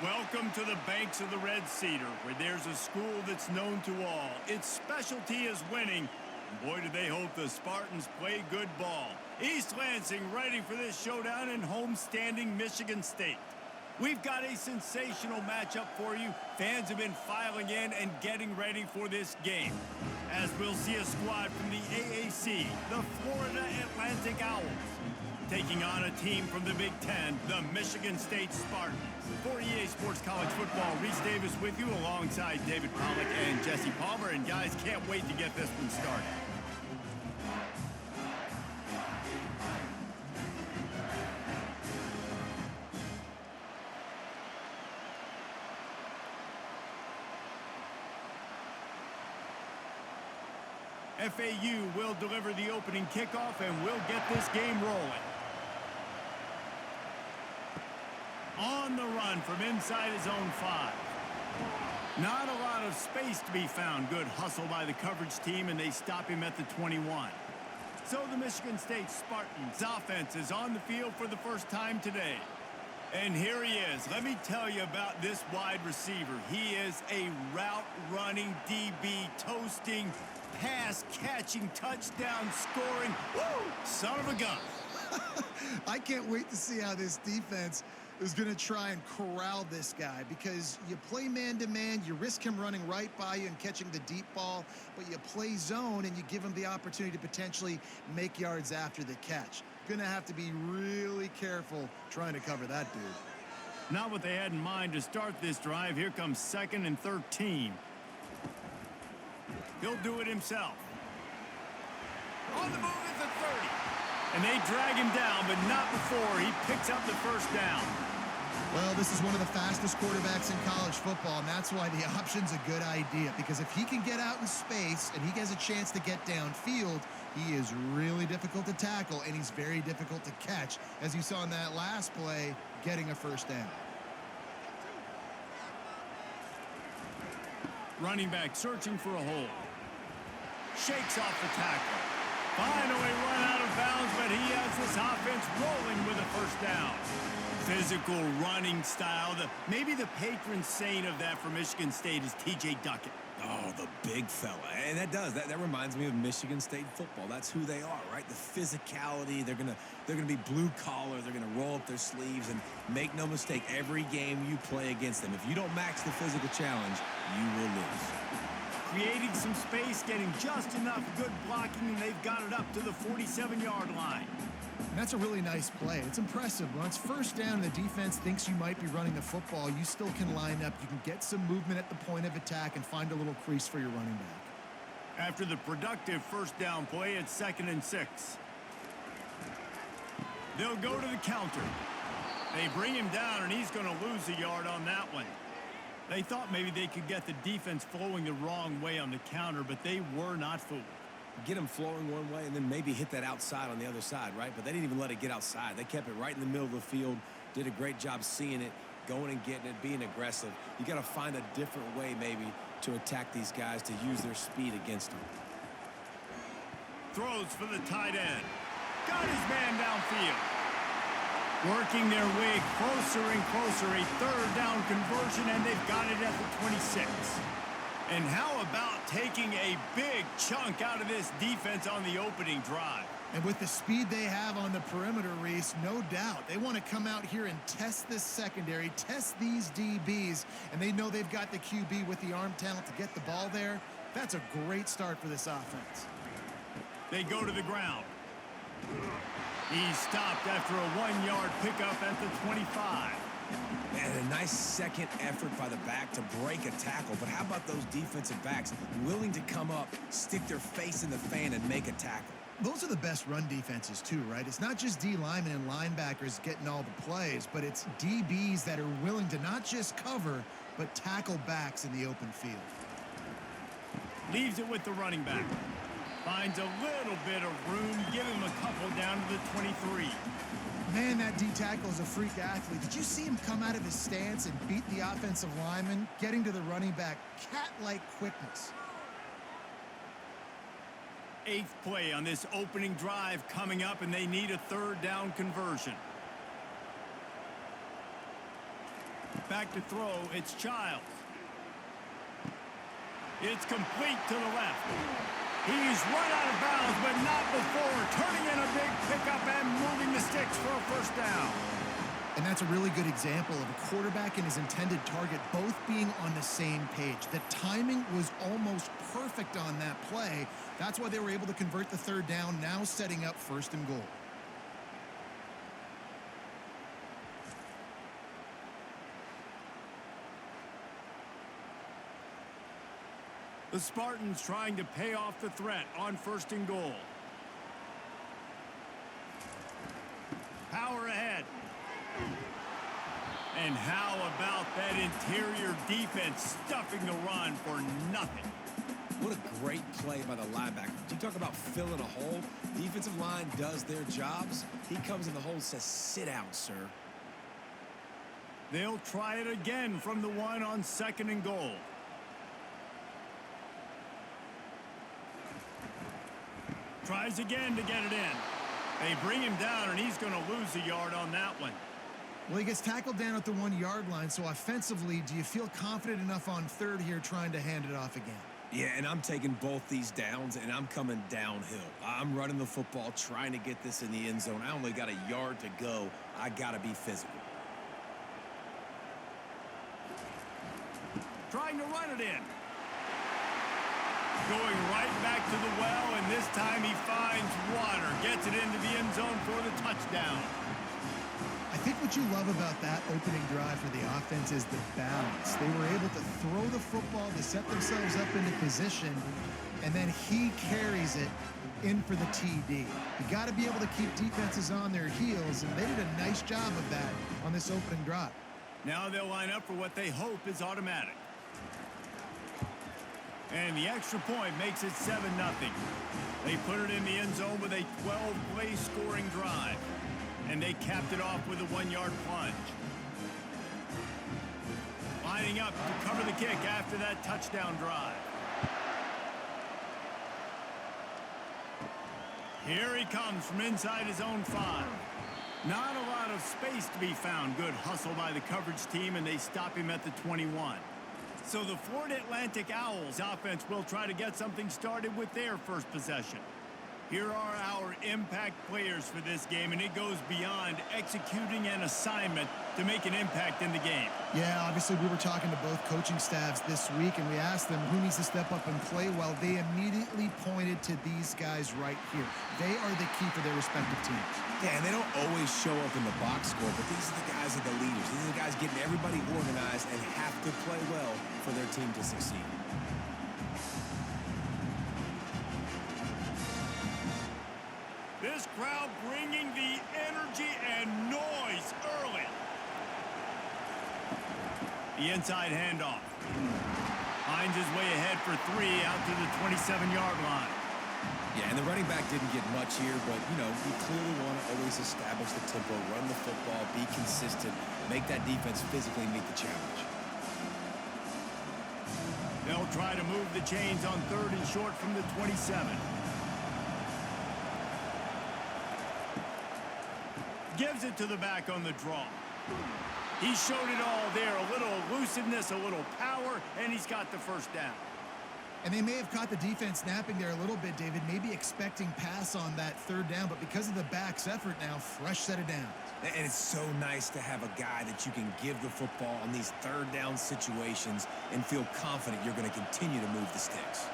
Welcome to the banks of the Red Cedar, where there's a school that's known to all. Its specialty is winning. And boy, do they hope the Spartans play good ball. East Lansing ready for this showdown in homestanding Michigan State. We've got a sensational matchup for you. Fans have been filing in and getting ready for this game, as we'll see a squad from the AAC, the Florida Atlantic Owls, taking on a team from the Big Ten, the Michigan State Spartans. For EA Sports College Football, Reese Davis with you alongside David Pollack and Jesse Palmer. And guys, can't wait to get this one started. FAU will deliver the opening kickoff, and we'll get this game rolling. On the run from inside his own 5. Not a lot of space to be found. Good hustle by the coverage team, and they stop him at the 21. So the Michigan State Spartans offense is on the field for the first time today. And here he is. Let me tell you about this wide receiver. He is a route-running DB, toasting, pass-catching, touchdown-scoring, woo, son of a gun. I can't wait to see how this defense is going to try and corral this guy, because you play man-to-man, you risk him running right by you and catching the deep ball, but you play zone and you give him the opportunity to potentially make yards after the catch. Going to have to be really careful trying to cover that dude. Not what they had in mind to start this drive. Here comes 2nd and 13. He'll do it himself. On the move is the 30. And they drag him down, but not before he picks up the first down. Well, this is one of the fastest quarterbacks in college football, and that's why the option's a good idea, because if he can get out in space and he has a chance to get downfield, he is really difficult to tackle, and he's very difficult to catch, as you saw in that last play, getting a first down. Running back searching for a hole. Shakes off the tackle. Finally run out of bounds, but he has this offense rolling with a first down. Physical running style. Maybe the patron saint of that for Michigan State is T.J. Duckett. Oh, the big fella. And that reminds me of Michigan State football. That's who they are, right? The physicality. They're gonna be blue collar. They're gonna roll up their sleeves, and make no mistake, every game you play against them, if you don't match the physical challenge, you will lose. Creating some space, getting just enough good blocking, and they've got it up to the 47-yard line. And that's a really nice play. It's impressive. When it's first down and the defense thinks you might be running the football, you still can line up. You can get some movement at the point of attack and find a little crease for your running back. After the productive first down play, it's 2nd and 6. They'll go to the counter. They bring him down, and he's going to lose a yard on that one. They thought maybe they could get the defense flowing the wrong way on the counter, but they were not fooled. Get them flowing one way and then maybe hit that outside on the other side, right? But they didn't even let it get outside. They kept it right in the middle of the field, did a great job seeing it, going and getting it, being aggressive. You got to find a different way maybe to attack these guys, to use their speed against them. Throws for the tight end. Got his man downfield. Working their way closer and closer, a 3rd down conversion, and they've got it at the 26. And how about taking a big chunk out of this defense on the opening drive? And with the speed they have on the perimeter, Reese, no doubt, they want to come out here and test this secondary, test these DBs, and they know they've got the QB with the arm talent to get the ball there. That's a great start for this offense. They go to the ground. He's stopped after a 1-yard pickup at the 25. And a nice second effort by the back to break a tackle. But how about those defensive backs willing to come up, stick their face in the fan, and make a tackle? Those are the best run defenses too, right? It's not just D linemen and linebackers getting all the plays, but it's DBs that are willing to not just cover, but tackle backs in the open field. Leaves it with the running back. Finds a little bit of room, give him a couple down to the 23. Man, that D-tackle is a freak athlete. Did you see him come out of his stance and beat the offensive lineman, getting to the running back? Cat-like quickness. 8th play on this opening drive coming up, and they need a 3rd down conversion. Back to throw, it's Childs. It's complete to the left. He's run out of bounds, but not before turning in a big pickup and moving the sticks for a first down. And that's a really good example of a quarterback and his intended target both being on the same page. The timing was almost perfect on that play. That's why they were able to convert the third down, now setting up 1st and goal. The Spartans trying to pay off the threat on 1st and goal. Power ahead. And how about that interior defense stuffing the run for nothing? What a great play by the linebacker. You talk about filling a hole. Defensive line does their jobs. He comes in the hole and says, sit down, sir. They'll try it again from the one on 2nd and goal. Tries again to get it in. They bring him down, and he's going to lose a yard on that one. Well, he gets tackled down at the 1-yard line, so offensively, do you feel confident enough on 3rd here trying to hand it off again? Yeah, and I'm taking both these downs, and I'm coming downhill. I'm running the football, trying to get this in the end zone. I only got a yard to go. I got to be physical. Trying to run it in. Going right back to the well, and this time he finds water. Gets it into the end zone for the touchdown. I think what you love about that opening drive for the offense is the balance. They were able to throw the football to set themselves up into position, and then he carries it in for the TD. You got to be able to keep defenses on their heels, and they did a nice job of that on this opening drive. Now they'll line up for what they hope is automatic. And the extra point makes it 7-0. They put it in the end zone with a 12-play scoring drive. And they capped it off with a 1-yard plunge. Lining up to cover the kick after that touchdown drive. Here he comes from inside his own 5. Not a lot of space to be found. Good hustle by the coverage team, and they stop him at the 21. So the Florida Atlantic Owls offense will try to get something started with their first possession. Here are our impact players for this game, and it goes beyond executing an assignment to make an impact in the game. Yeah, obviously we were talking to both coaching staffs this week, and we asked them who needs to step up and play well. They immediately pointed to these guys right here. They are the key for their respective teams. Yeah, and they don't always show up in the box score, but these are the guys that are the leaders. These are the guys getting everybody organized and have to play well for their team to succeed. This crowd bringing the energy and noise early. The inside handoff. Finds his way ahead for 3 out to the 27-yard line. Yeah, and the running back didn't get much here, but, you know, you clearly want to always establish the tempo, run the football, be consistent, make that defense physically meet the challenge. They'll try to move the chains on 3rd and short from the 27. Gives it to the back on the draw. He showed it all there. A little elusiveness, a little power, and he's got the first down. And they may have caught the defense snapping there a little bit, David, maybe expecting pass on that 3rd down, but because of the back's effort now, fresh set of downs. And it's so nice to have a guy that you can give the football on these 3rd down situations and feel confident you're going to continue to move the sticks.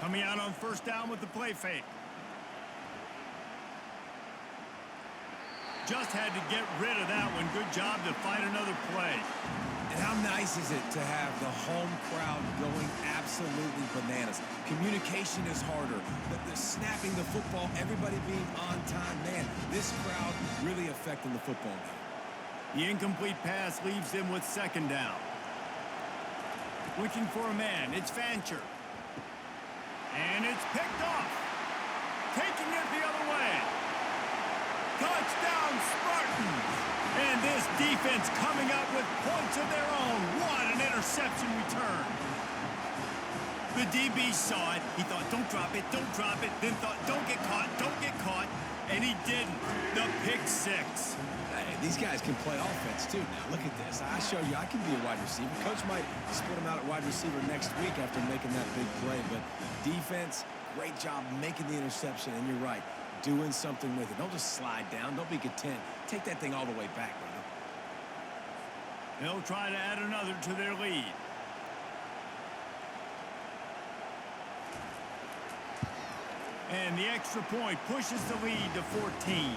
Coming out on 1st down with the play fake. Just had to get rid of that one. Good job to find another play. And how nice is it to have the home crowd going absolutely bananas? Communication is harder. The snapping the football, everybody being on time. Man, this crowd really affecting the football game. The incomplete pass leaves them with 2nd down. Looking for a man. It's Fancher. And it's picked off. Taking it the other way. Touchdown, Spartans! And this defense coming up with points of their own. What an interception return. The DB saw it. He thought, don't drop it, then thought, don't get caught. And he didn't. The pick six. Hey, these guys can play offense, too. Now, look at this. I showed you I can be a wide receiver. Coach might split him out at wide receiver next week after making that big play. But defense, great job making the interception. And you're right, doing something with it. Don't just slide down. Don't be content. Take that thing all the way back, brother. They'll try to add another to their lead. And the extra point pushes the lead to 14.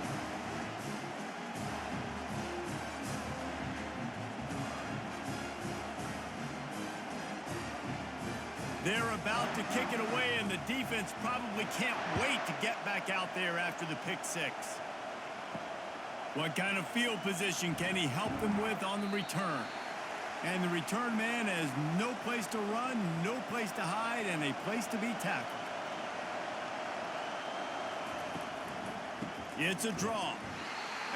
They're about to kick it away, and the defense probably can't wait to get back out there after the pick six. What kind of field position can he help them with on the return? And the return man has no place to run, no place to hide, and a place to be tackled. It's a draw.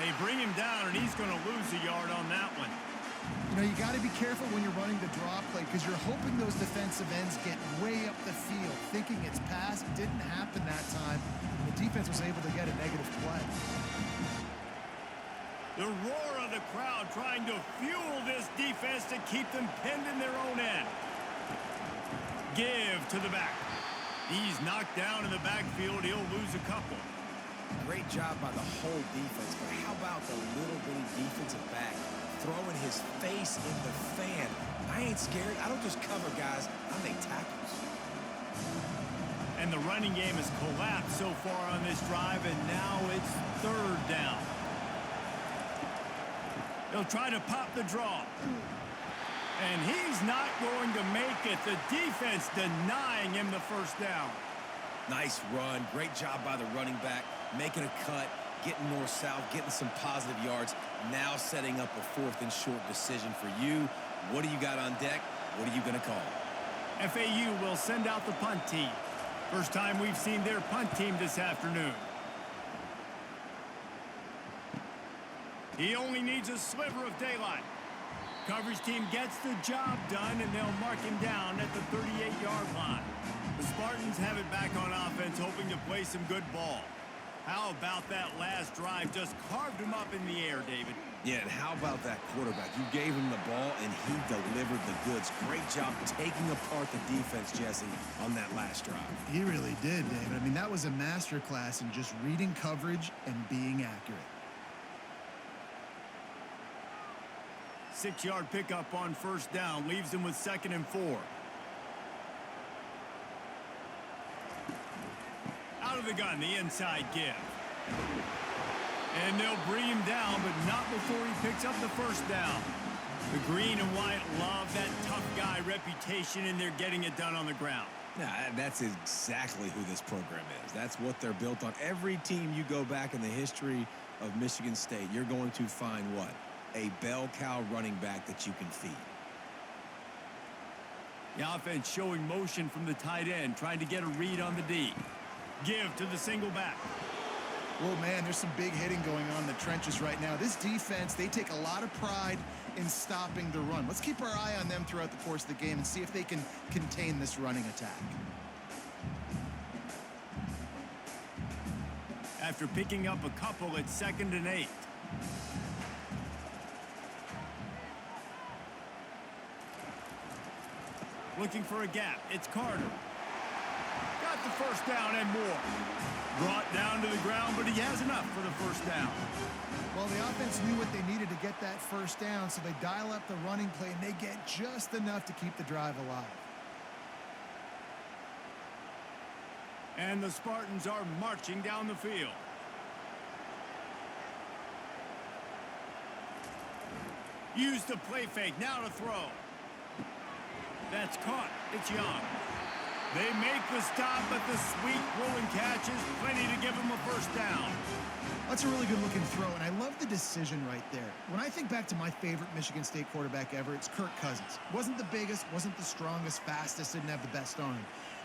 They bring him down, and he's going to lose a yard on that one. You know, you got to be careful when you're running the draw play because you're hoping those defensive ends get way up the field, thinking it's pass. It didn't happen that time. And the defense was able to get a negative play. The roar of the crowd trying to fuel this defense to keep them pinned in their own end. Give to the back. He's knocked down in the backfield. He'll lose a couple. Great job by the whole defense, but how about the little bitty defensive back throwing his face in the fan? I ain't scared. I don't just cover guys. I make tackles. And the running game has collapsed so far on this drive, and now it's third down. They'll try to pop the draw. And he's not going to make it. The defense denying him the first down. Nice run. Great job by the running back. Making a cut, getting north-south, getting some positive yards. Now setting up a 4th and short decision for you. What do you got on deck? What are you going to call? FAU will send out the punt team. First time we've seen their punt team this afternoon. He only needs a sliver of daylight. Coverage team gets the job done, and they'll mark him down at the 38-yard line. The Spartans have it back on offense, hoping to play some good ball. How about that last drive? Just carved him up in the air, David. Yeah, and how about that quarterback? You gave him the ball, and he delivered the goods. Great job taking apart the defense, Jesse, on that last drive. He really did, David. I mean, that was a masterclass in just reading coverage and being accurate. 6-yard pickup on first down leaves him with 2nd and 4. Out of the gun, the inside give. And they'll bring him down, but not before he picks up the first down. The green and white love that tough guy reputation, and they're getting it done on the ground. Yeah, that's exactly who this program is. That's what they're built on. Every team you go back in the history of Michigan State, you're going to find what? A bell cow running back that you can feed. The offense showing motion from the tight end, trying to get a read on the D. Give to the single back. Well, man, there's some big hitting going on in the trenches right now. This defense, they take a lot of pride in stopping the run. Let's keep our eye on them throughout the course of the game and see if they can contain this running attack. After picking up a couple, it's 2nd and 8. Looking for a gap. It's Carter. Got the first down and more. Brought down to the ground, but he has enough for the first down. Well, the offense knew what they needed to get that first down, so they dial up the running play, and they get just enough to keep the drive alive. And the Spartans are marching down the field. Use the play fake. Now to throw. That's caught. It's Young. They make the stop, but the sweet rolling catch is plenty to give them a first down. That's a really good-looking throw, and I love the decision right there. When I think back to my favorite Michigan State quarterback ever, it's Kirk Cousins. Wasn't the biggest, wasn't the strongest, fastest, didn't have the best arm,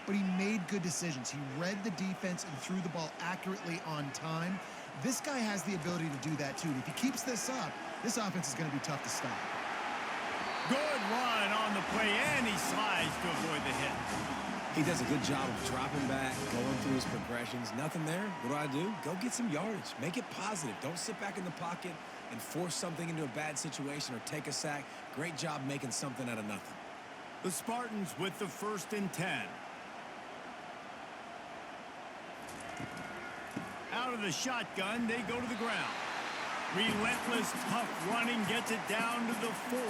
but he made good decisions. He read the defense and threw the ball accurately on time. This guy has the ability to do that, too. And if he keeps this up, this offense is going to be tough to stop. Good run on the play, and he slides to avoid the hit. He does a good job of dropping back, going through his progressions. Nothing there. What do? Go get some yardage. Make it positive. Don't sit back in the pocket and force something into a bad situation or take a sack. Great job making something out of nothing. The Spartans with the 1st and 10. Out of the shotgun, they go to the ground. Relentless, tough running gets it down to the 4.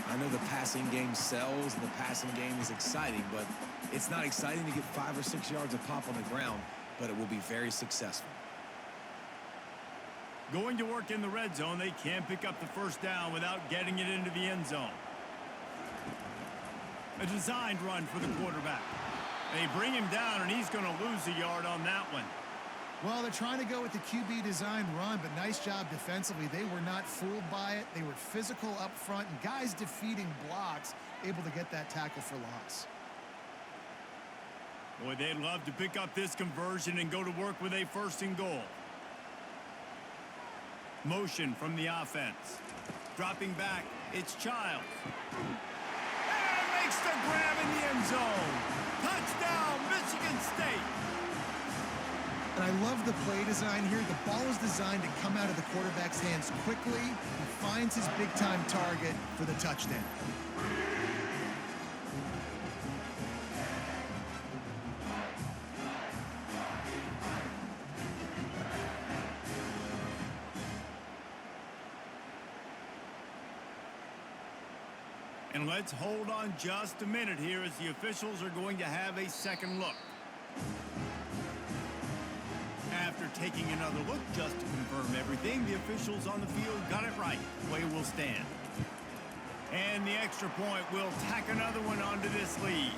I know the passing game sells and the passing game is exciting, but it's not exciting to get 5 or 6 yards of pop on the ground, but it will be very successful. Going to work in the red zone, they can't pick up the 1st down without getting it into the end zone. A designed run for the quarterback. They bring him down, and he's going to lose a yard on that one. Well, they're trying to go with the QB design run, but nice job defensively. They were not fooled by it. They were physical up front, and guys defeating blocks, able to get that tackle for loss. Boy, they'd love to pick up this conversion and go to work with a 1st and goal. Motion from the offense. Dropping back, it's Childs. And makes the grab in the end zone. Touchdown, Michigan State. And I love the play design here. The ball is designed to come out of the quarterback's hands quickly. He finds his big-time target for the touchdown. And let's hold on just a minute here as the officials are going to have a second look. After taking another look just to confirm everything, the officials on the field got it right. Play will stand. And the extra point will tack another one onto this lead.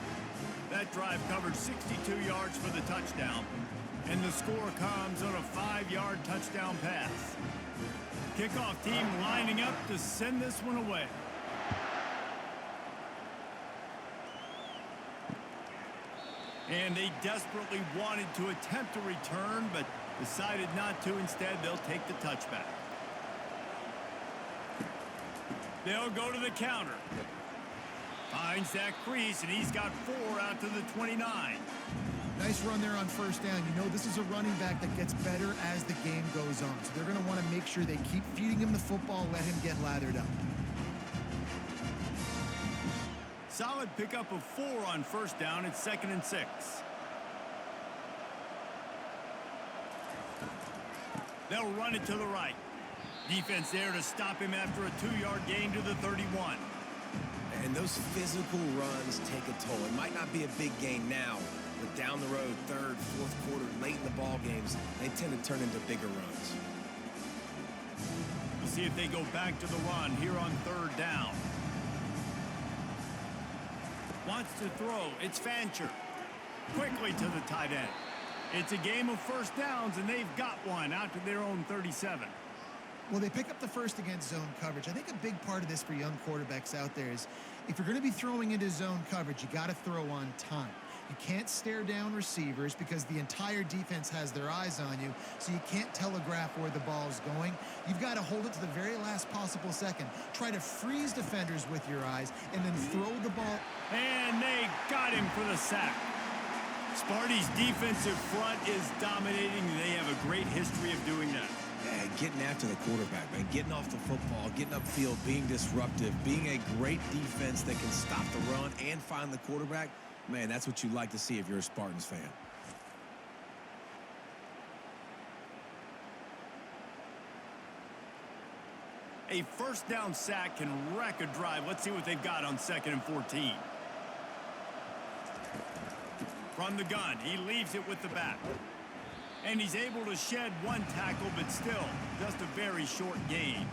That drive covered 62 yards for the touchdown. And the score comes on a 5-yard touchdown pass. Kickoff team lining up to send this one away. And they desperately wanted to attempt a return, but decided not to. Instead, they'll take the touchback. They'll go to the counter. Finds that crease, and he's got 4 out to the 29. Nice run there on 1st down. You know, this is a running back that gets better as the game goes on. So they're going to want to make sure they keep feeding him the football, let him get lathered up. Solid pickup of 4 on 1st down. It's 2nd and 6. They'll run it to the right. Defense there to stop him after a 2-yard gain to the 31. And those physical runs take a toll. It might not be a big gain now, but down the road, 3rd, 4th quarter, late in the ball games, they tend to turn into bigger runs. We'll see if they go back to the run here on 3rd down. Wants to throw. It's Fancher. Quickly to the tight end. It's a game of 1st downs, and they've got one out to their own 37. Well, they pick up the 1st against zone coverage. I think a big part of this for young quarterbacks out there is if you're going to be throwing into zone coverage, you got to throw on time. You can't stare down receivers because the entire defense has their eyes on you, so you can't telegraph where the ball's going. You've got to hold it to the very last possible second. Try to freeze defenders with your eyes and then throw the ball. And they got him for the sack. Sparty's defensive front is dominating. They have a great history of doing that. Yeah, getting after the quarterback, man. Getting off the football, getting upfield, being disruptive, being a great defense that can stop the run and find the quarterback. Man, that's what you like to see if you're a Spartans fan. A 1st down sack can wreck a drive. Let's see what they've got on 2nd and 14. From the gun, he leaves it with the back. And he's able to shed 1 tackle, but still, just a very short gain.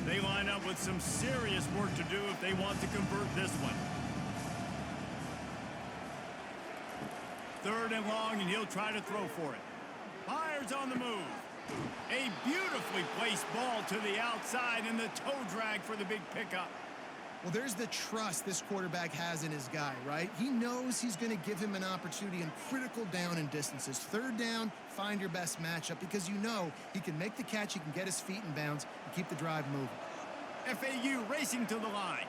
They line up with some serious work to do if they want to convert this one. 3rd and long, and he'll try to throw for it. Fires on the move. A beautifully placed ball to the outside, and the toe drag for the big pickup. Well, there's the trust this quarterback has in his guy, right? He knows he's going to give him an opportunity in critical down and distances. 3rd down, find your best matchup because you know he can make the catch, he can get his feet in bounds, and keep the drive moving. FAU racing to the line.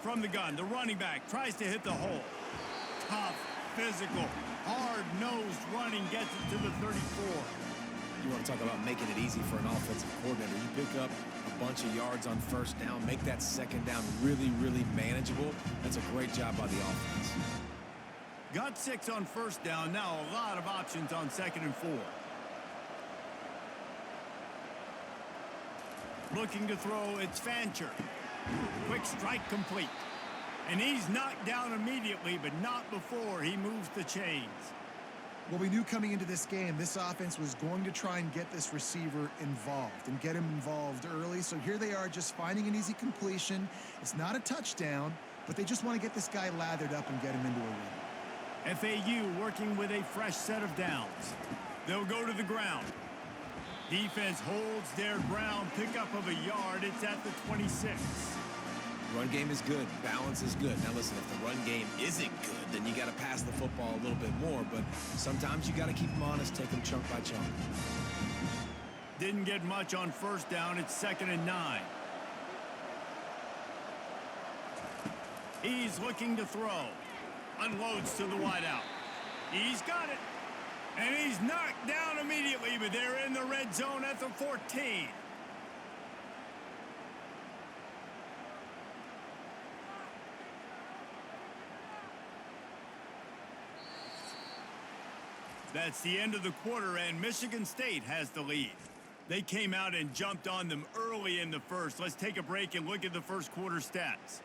From the gun, the running back tries to hit the hole. Tough, physical, hard-nosed running gets it to the 34. You want to talk about making it easy for an offensive coordinator. You pick up a bunch of yards on first down, make that second down really, really manageable. That's a great job by the offense. Got 6 on first down. Now a lot of options on 2nd and 4. Looking to throw, it's Fancher. Quick strike complete. And he's knocked down immediately, but not before he moves the chains. Well, we knew coming into this game, this offense was going to try and get this receiver involved and get him involved early. So here they are just finding an easy completion. It's not a touchdown, but they just want to get this guy lathered up and get him into a rhythm. FAU working with a fresh set of downs. They'll go to the ground. Defense holds their ground, pickup of a yard. It's at the 26. Run game is good. Balance is good. Now listen, if the run game isn't good, then you got to pass the football a little bit more. But sometimes you got to keep them honest, take them chunk by chunk. Didn't get much on first down. It's 2nd and 9. He's looking to throw. Unloads to the wideout. He's got it. And he's knocked down immediately, but they're in the red zone at the 14. That's the end of the quarter, and Michigan State has the lead. They came out and jumped on them early in the first. Let's take a break and look at the first quarter stats.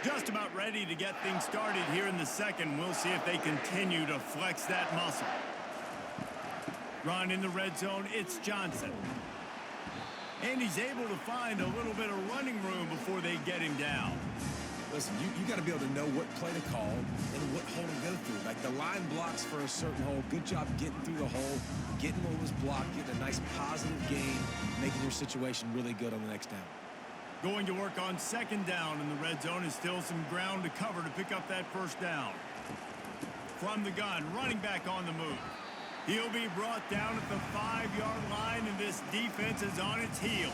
Just about ready to get things started here in the second. We'll see if they continue to flex that muscle. Run in the red zone, it's Johnson. And he's able to find a little bit of running room before they get him down. Listen, you got to be able to know what play to call and what hole to go through. Like the line blocks for a certain hole. Good job getting through the hole, getting what was blocked, getting a nice positive gain, making your situation really good on the next down. Going to work on 2nd down in the red zone is still some ground to cover to pick up that first down. From the gun, running back on the move. He'll be brought down at the 5-yard line, and this defense is on its heels.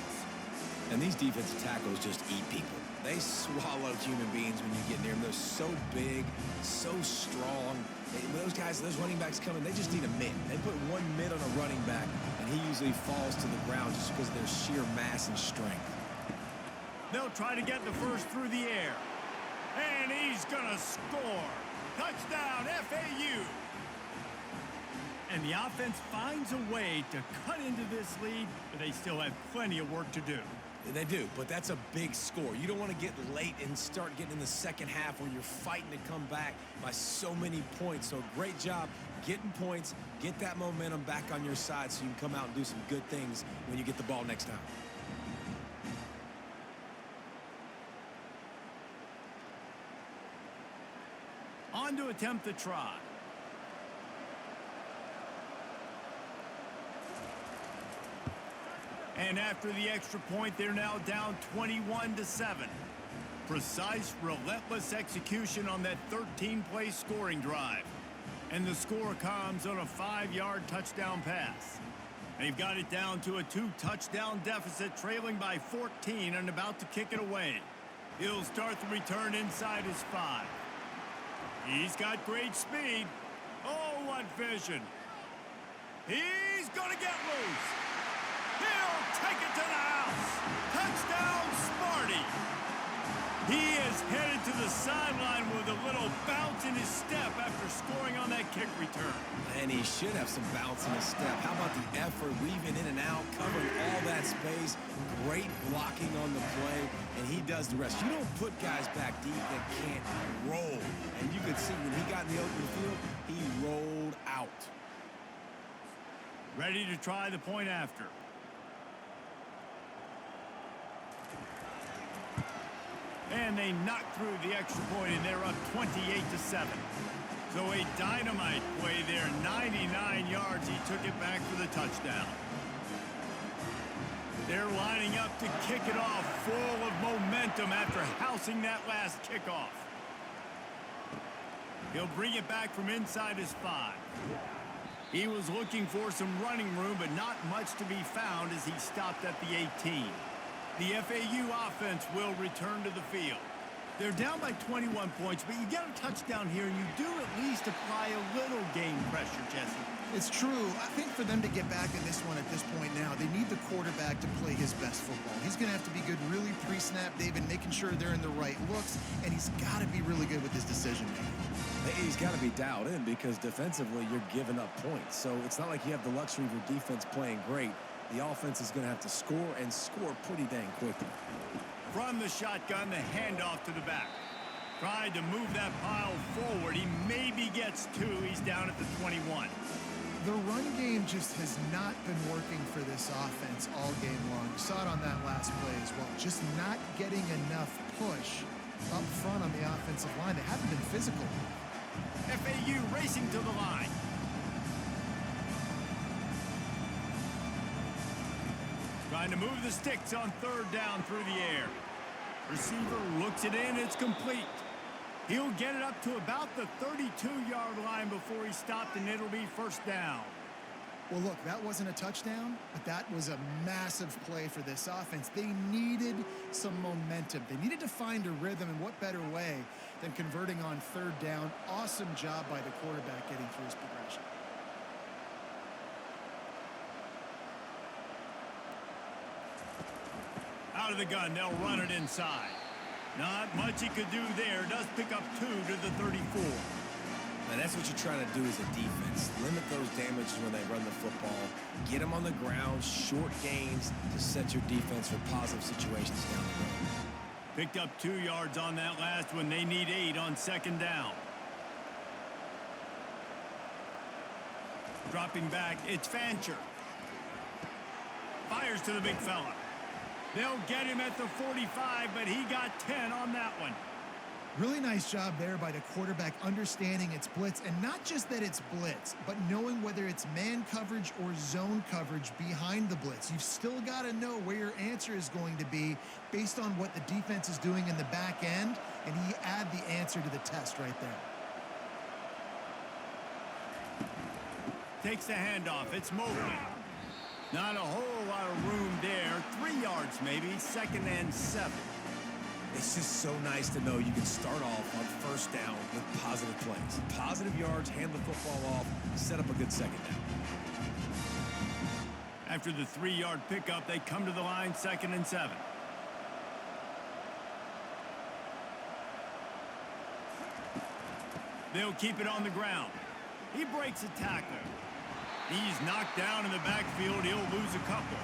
And these defensive tackles just eat people. They swallow human beings when you get near them. They're so big, so strong. Those guys, those running backs come in, they just need a mid. They put one mid on a running back, and he usually falls to the ground just because of their sheer mass and strength. They'll try to get the first through the air. And he's going to score. Touchdown, FAU. And the offense finds a way to cut into this lead, but they still have plenty of work to do. They do, but that's a big score. You don't want to get late and start getting in the second half where you're fighting to come back by so many points. So great job getting points, get that momentum back on your side so you can come out and do some good things when you get the ball next time. On to attempt the try. And after the extra point, they're now down 21-7. Precise, relentless execution on that 13-play scoring drive. And the score comes on a 5-yard touchdown pass. They've got it down to a 2-touchdown deficit, trailing by 14 and about to kick it away. He'll start the return inside his 5. He's got great speed. Oh, what vision. He's going to get loose. He'll take it to the house. Touchdown, Sparty. He is headed to the sideline with a little bounce in his step after scoring on that kick return. And he should have some bounce in his step. How about the effort, weaving in and out, covering all that space, great blocking on the play, and he does the rest. You don't put guys back deep that can't roll. And you could see when he got in the open field, he rolled out. Ready to try the point after. And they knock through the extra point, and they're up 28-7. So a dynamite play there, 99 yards. He took it back for the touchdown. They're lining up to kick it off, full of momentum after housing that last kickoff. He'll bring it back from inside his 5. He was looking for some running room, but not much to be found as he stopped at the 18. The FAU offense will return to the field. They're down by 21 points, but you get a touchdown here, and you do at least apply a little game pressure, Jesse. It's true. I think for them to get back in this one at this point now, they need the quarterback to play his best football. He's going to have to be good really pre-snap, David, making sure they're in the right looks, and he's got to be really good with his decision-making. He's got to be dialed in because defensively you're giving up points. So it's not like you have the luxury of your defense playing great. The offense is going to have to score and score pretty dang quickly. From the shotgun, the handoff to the back. Tried to move that pile forward. He maybe gets 2. He's down at the 21. The run game just has not been working for this offense all game long. You saw it on that last play as well. Just not getting enough push up front on the offensive line. They haven't been physical. FAU racing to the line. Trying to move the sticks on 3rd down through the air. Receiver looks it in. It's complete. He'll get it up to about the 32-yard line before he stopped, and it'll be 1st down. Well, look, that wasn't a touchdown, but that was a massive play for this offense. They needed some momentum. They needed to find a rhythm, and what better way than converting on 3rd down. Awesome job by the quarterback getting through his progression. Out of the gun, they'll run it inside. Not much he could do there. Does pick up 2 to the 34. And that's what you're trying to do as a defense. Limit those damages when they run the football. Get them on the ground, short gains to set your defense for positive situations down the road. Picked up 2 yards on that last one. They need 8 on 2nd down. Dropping back, it's Fancher. Fires to the big fella. They'll get him at the 45, but he got 10 on that one. Really nice job there by the quarterback understanding it's blitz, and not just that it's blitz, but knowing whether it's man coverage or zone coverage behind the blitz. You've still got to know where your answer is going to be based on what the defense is doing in the back end, and he add the answer to the test right there. Takes the handoff. It's Mobley. Not a whole lot of room there. 3 yards maybe. 2nd and 7. It's just so nice to know you can start off on 1st down with positive plays. Positive yards, hand the football off, set up a good 2nd down. After the 3-yard pickup, they come to the line, 2nd and 7. They'll keep it on the ground. He breaks a tackle. He's knocked down in the backfield. He'll lose a couple.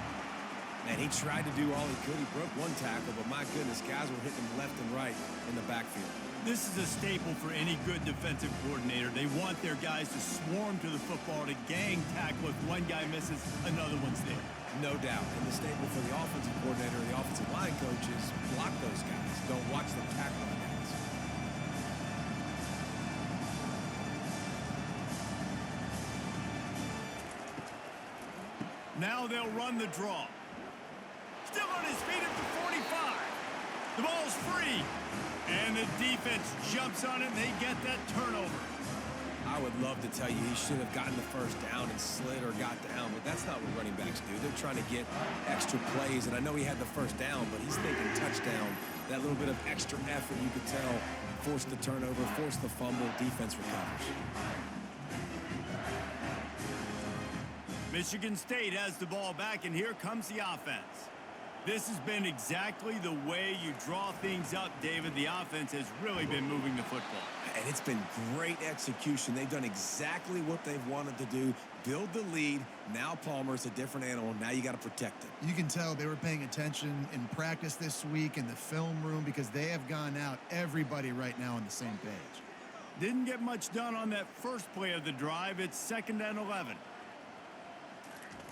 And he tried to do all he could. He broke 1 tackle, but my goodness, guys were hitting him left and right in the backfield. This is a staple for any good defensive coordinator. They want their guys to swarm to the football, to gang tackle. If one guy misses, another one's there. No doubt. And the staple for the offensive coordinator and the offensive line coach is block those guys. Don't watch them tackle the guys. Now they'll run the draw. Still on his feet at the 45. The ball's free. And the defense jumps on it, and they get that turnover. I would love to tell you he should have gotten the 1st down and slid or got down, but that's not what running backs do. They're trying to get extra plays, and I know he had the 1st down, but he's thinking touchdown. That little bit of extra effort, you could tell, forced the turnover, forced the fumble, defense recovers. Michigan State has the ball back, and here comes the offense. This has been exactly the way you draw things up, David. The offense has really been moving the football. And it's been great execution. They've done exactly what they've wanted to do. Build the lead. Now Palmer's a different animal. Now you got to protect it. You can tell they were paying attention in practice this week in the film room because they have gone out, everybody right now on the same page. Didn't get much done on that first play of the drive. It's 2nd and 11.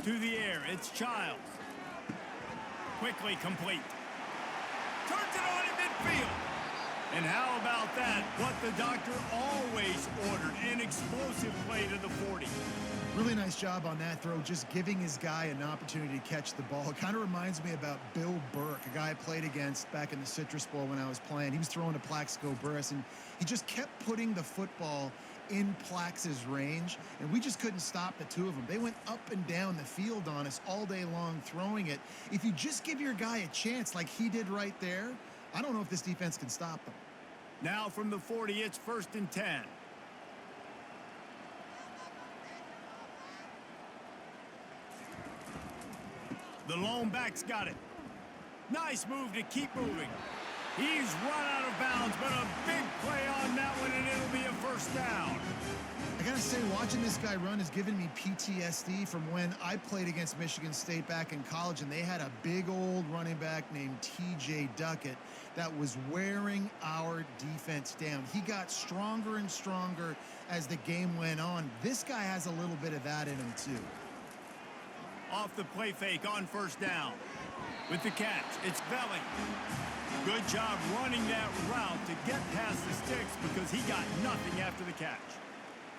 To the air, it's Childs. Quickly complete. Turns it on in midfield. And how about that? What the doctor always ordered, an explosive play to the 40. Really nice job on that throw, just giving his guy an opportunity to catch the ball. It kind of reminds me about Bill Burke, a guy I played against back in the Citrus Bowl when I was playing. He was throwing to Plaxico Burress, and he just kept putting the football in Plax's range, and we just couldn't stop the two of them. They went up and down the field on us all day long throwing it. If you just give your guy a chance like he did right there, I don't know if this defense can stop them. Now from the 40, it's 1st and 10. The lone back's got it. Nice move to keep moving. He's run out of bounds, but a big play on that one, and it'll be a 1st down. I gotta say, watching this guy run has given me PTSD from when I played against Michigan State back in college, and they had a big old running back named T.J. Duckett that was wearing our defense down. He got stronger and stronger as the game went on. This guy has a little bit of that in him, too. Off the play fake on 1st down. With the catch, it's Belling. Good job running that route to get past the sticks because he got nothing after the catch.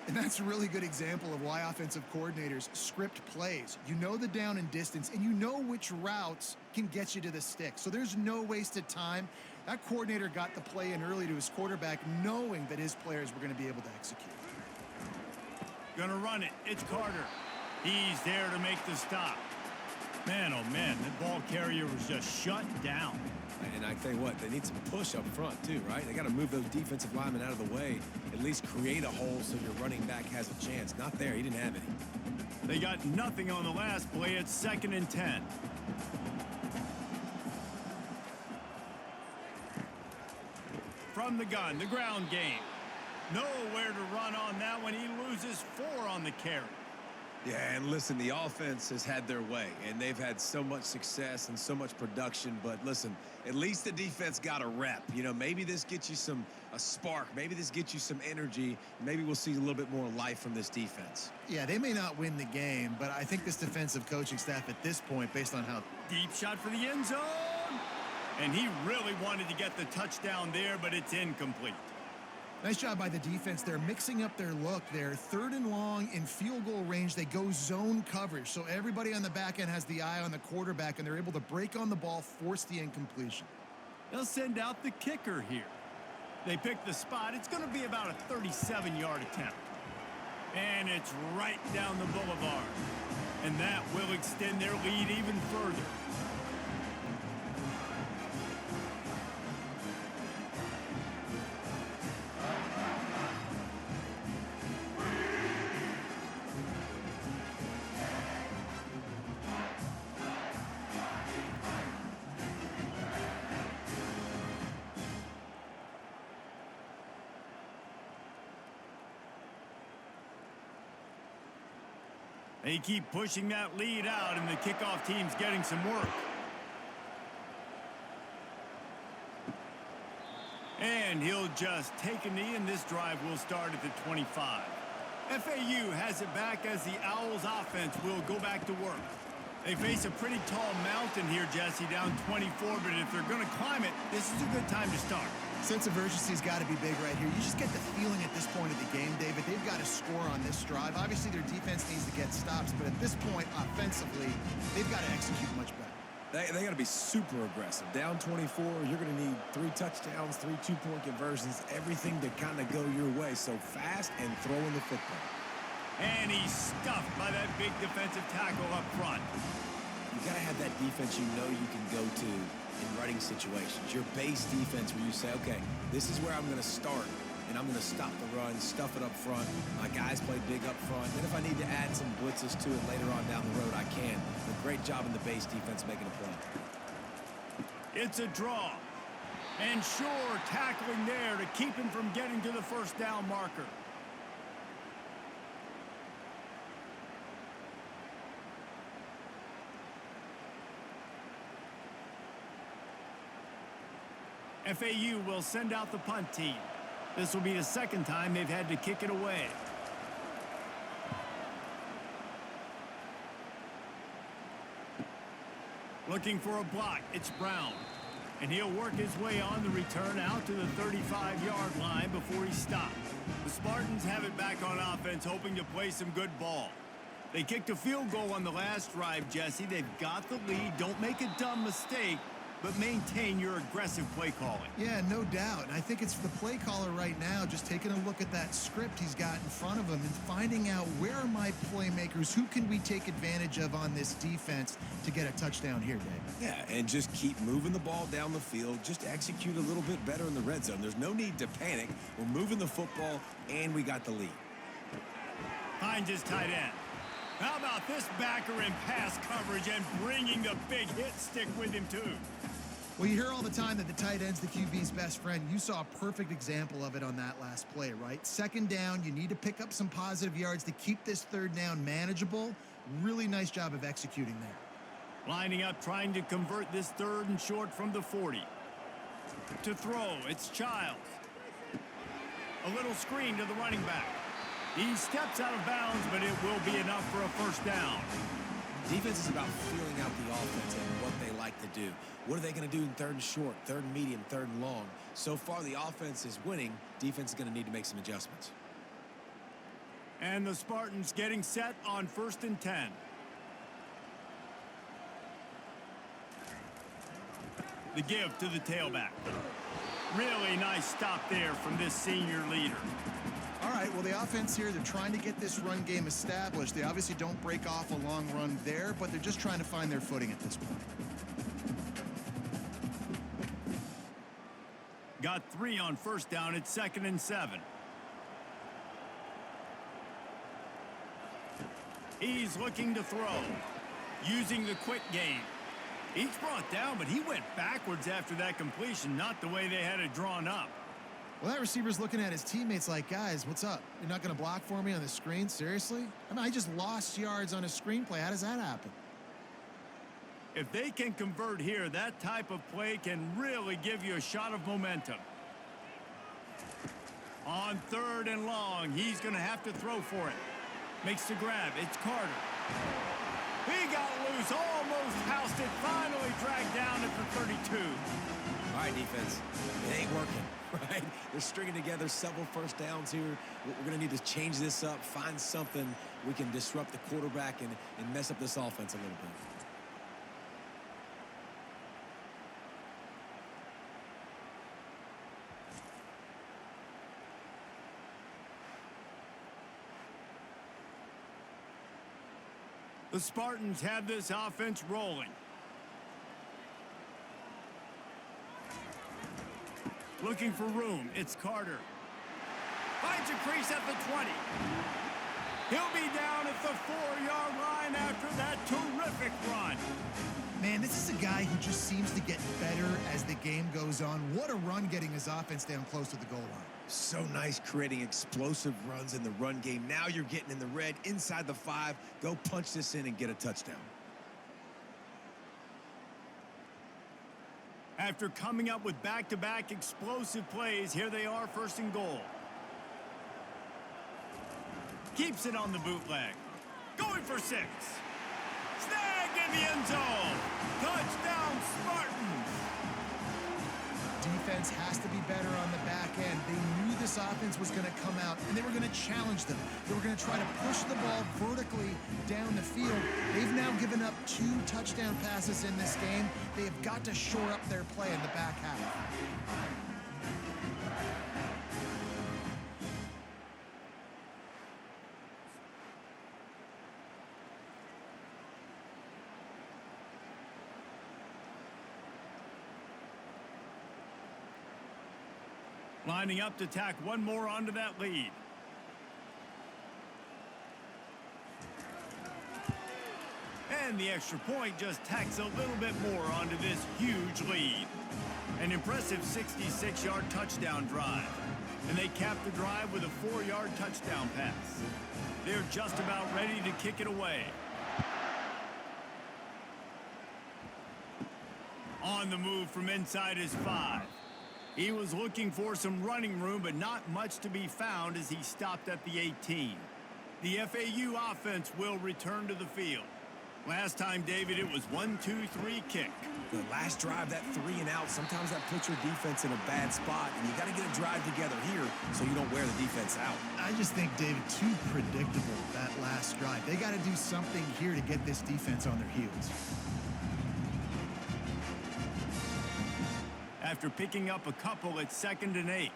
And that's a really good example of why offensive coordinators script plays. You know the down and distance, and you know which routes can get you to the stick. So there's no wasted time. That coordinator got the play in early to his quarterback, knowing that his players were going to be able to execute. Gonna run it. It's Carter. He's there to make the stop. Man, oh man, that ball carrier was just shut down. And I tell you what, they need some push up front too, right? They got to move those defensive linemen out of the way, at least create a hole so your running back has a chance. Not there, he didn't have any. They got nothing on the last play. It's 2nd and 10. From the gun, the ground game. Nowhere to run on that one. He loses 4 on the carry. Yeah, and listen, the offense has had their way, and they've had so much success and so much production. But listen, at least the defense got a rep. You know, maybe this gets you a spark. Maybe this gets you some energy. Maybe we'll see a little bit more life from this defense. Yeah, they may not win the game, but I think this defensive coaching staff at this point, based on how... Deep shot for the end zone. And he really wanted to get the touchdown there, but it's incomplete. Nice job by the defense. They're mixing up their look. They're 3rd and long in field goal range. They go zone coverage, so everybody on the back end has the eye on the quarterback, and they're able to break on the ball, force the incompletion. They'll send out the kicker here. They pick the spot. It's going to be about a 37-yard attempt. And it's right down the boulevard. And that will extend their lead even further. They keep pushing that lead out, and the kickoff team's getting some work. And he'll just take a knee, and this drive will start at the 25. FAU has it back as the Owls offense will go back to work. They face a pretty tall mountain here, Jesse, down 24, but if they're going to climb it, this is a good time to start. Sense of urgency's got to be big right here. You just get the feeling at this point of the game, David, they've got to score on this drive. Obviously, their defense needs to get stops, but at this point, offensively, they've got to execute much better. They got to be super aggressive. Down 24, you're going to need 3 touchdowns, 3 two-point conversions, everything to kind of go your way. So fast and throwing the football. And he's stuffed by that big defensive tackle up front. You got to have that defense you know you can go to in running situations. Your base defense where you say, okay, this is where I'm going to start, and I'm going to stop the run, stuff it up front. My guys play big up front. Then if I need to add some blitzes to it later on down the road, I can. But great job in the base defense making a play. It's a draw. And Shore tackling there to keep him from getting to the 1st down marker. FAU will send out the punt team. This will be the 2nd time they've had to kick it away. Looking for a block. It's Brown. And he'll work his way on the return out to the 35-yard line before he stopped. The Spartans have it back on offense, hoping to play some good ball. They kicked a field goal on the last drive, Jesse. They've got the lead. Don't make a dumb mistake, but maintain your aggressive play calling. Yeah, no doubt. And I think it's the play caller right now just taking a look at that script he's got in front of him and finding out where are my playmakers, who can we take advantage of on this defense to get a touchdown here, Dave. Yeah, and just keep moving the ball down the field. Just execute a little bit better in the red zone. There's no need to panic. We're moving the football, and we got the lead. Finds his tight end. How about this backer in pass coverage and bringing the big hit stick with him, too? Well, you hear all the time that the tight end's the QB's best friend. You saw a perfect example of it on that last play, right? Second down, you need to pick up some positive yards to keep this third down manageable. Really nice job of executing there. Lining up, trying to convert this third and short from the 40. To throw, it's Childs. A little screen to the running back. He steps out of bounds, but it will be enough for a first down. Defense is about feeling out the offense and what they like to do. What are they going to do in third and short, third and medium, third and long? So far, the offense is winning. Defense is going to need to make some adjustments. And the Spartans getting set on 1st and 10. The give to the tailback. Really nice stop there from this senior leader. All right, well, the offense here, they're trying to get this run game established. They obviously don't break off a long run there, but they're just trying to find their footing at this point. Got 3 on first down. It's 2nd and 7. He's looking to throw, using the quick game. He's brought down, but he went backwards after that completion, not the way they had it drawn up. Well, that receiver's looking at his teammates like, guys, what's up? You're not going to block for me on the screen? Seriously? I mean, I just lost yards on a screenplay. How does that happen? If they can convert here, that type of play can really give you a shot of momentum. On 3rd and long, he's going to have to throw for it. Makes the grab. It's Carter. He got loose, almost housed it, finally dragged down at the 32. All right, defense, it ain't working, right? They're stringing together several first downs here. We're going to need to change this up, find something we can disrupt the quarterback and mess up this offense a little bit. The Spartans have this offense rolling. Looking for room. It's Carter. Finds a crease at the 20. He'll be down at the 4-yard line after that terrific run. Man, this is a guy who just seems to get better as the game goes on. What a run getting his offense down close to the goal line. So nice creating explosive runs in the run game. Now you're getting in the red, inside the 5. Go punch this in and get a touchdown. After coming up with back-to-back explosive plays, here they are, 1st and goal. Keeps it on the bootleg. Going for 6. Snag in the end zone. Touchdown, Spartans. Defense has to be better on the back end. They knew this offense was going to come out, and they were going to challenge them. They were going to try to push the ball vertically down the field. They've now given up 2 touchdown passes in this game. They have got to shore up their play in the back half. Lining up to tack one more onto that lead. And the extra point just tacks a little bit more onto this huge lead. An impressive 66-yard touchdown drive. And they cap the drive with a 4-yard touchdown pass. They're just about ready to kick it away. On the move from inside his 5. He was looking for some running room, but not much to be found as he stopped at the 18. The FAU offense will return to the field. Last time, David, it was 1-2-3 kick. The last drive, that 3 and out, sometimes that puts your defense in a bad spot, and you got to get a drive together here so you don't wear the defense out. I just think, David, too predictable, that last drive. They got to do something here to get this defense on their heels. After picking up a couple, it's 2nd and 8.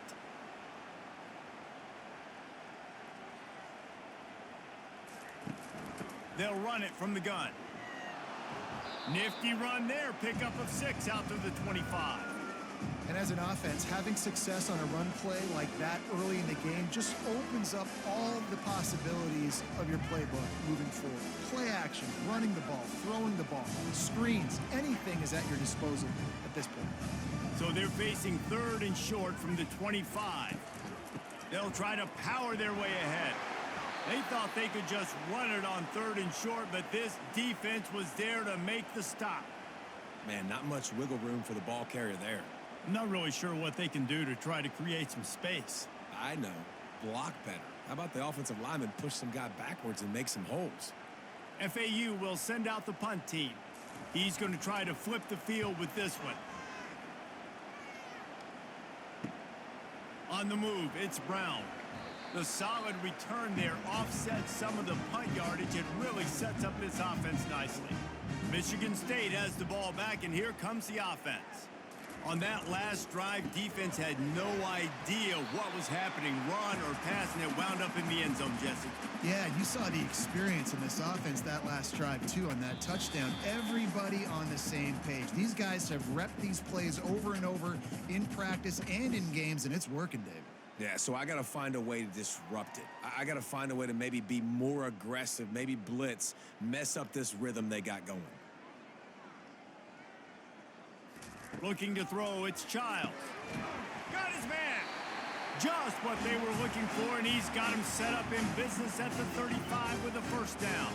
They'll run it from the gun. Nifty run there. Pickup of 6 out to the 25. And as an offense, having success on a run play like that early in the game just opens up all of the possibilities of your playbook moving forward. Play action, running the ball, throwing the ball, screens, anything is at your disposal at this point. So they're facing 3rd and short from the 25. They'll try to power their way ahead. They thought they could just run it on 3rd and short, but this defense was there to make the stop. Man, not much wiggle room for the ball carrier there. I'm not really sure what they can do to try to create some space. I know. Block better. How about the offensive lineman push some guy backwards and make some holes? FAU will send out the punt team. He's going to try to flip the field with this one. On the move, it's Brown. The solid return there offsets some of the punt yardage and really sets up this offense nicely. Michigan State has the ball back, and here comes the offense. On that last drive, defense had no idea what was happening, run or pass, and it wound up in the end zone, Jesse. Yeah, you saw the experience in this offense that last drive, too, on that touchdown. Everybody on the same page. These guys have repped these plays over and over in practice and in games, and it's working, David. Yeah, so I got to find a way to disrupt it. I got to find a way to maybe be more aggressive, maybe blitz, mess up this rhythm they got going. Looking to throw, it's Childs. Got his man. Just what they were looking for, and he's got him set up in business at the 35 with a 1st down.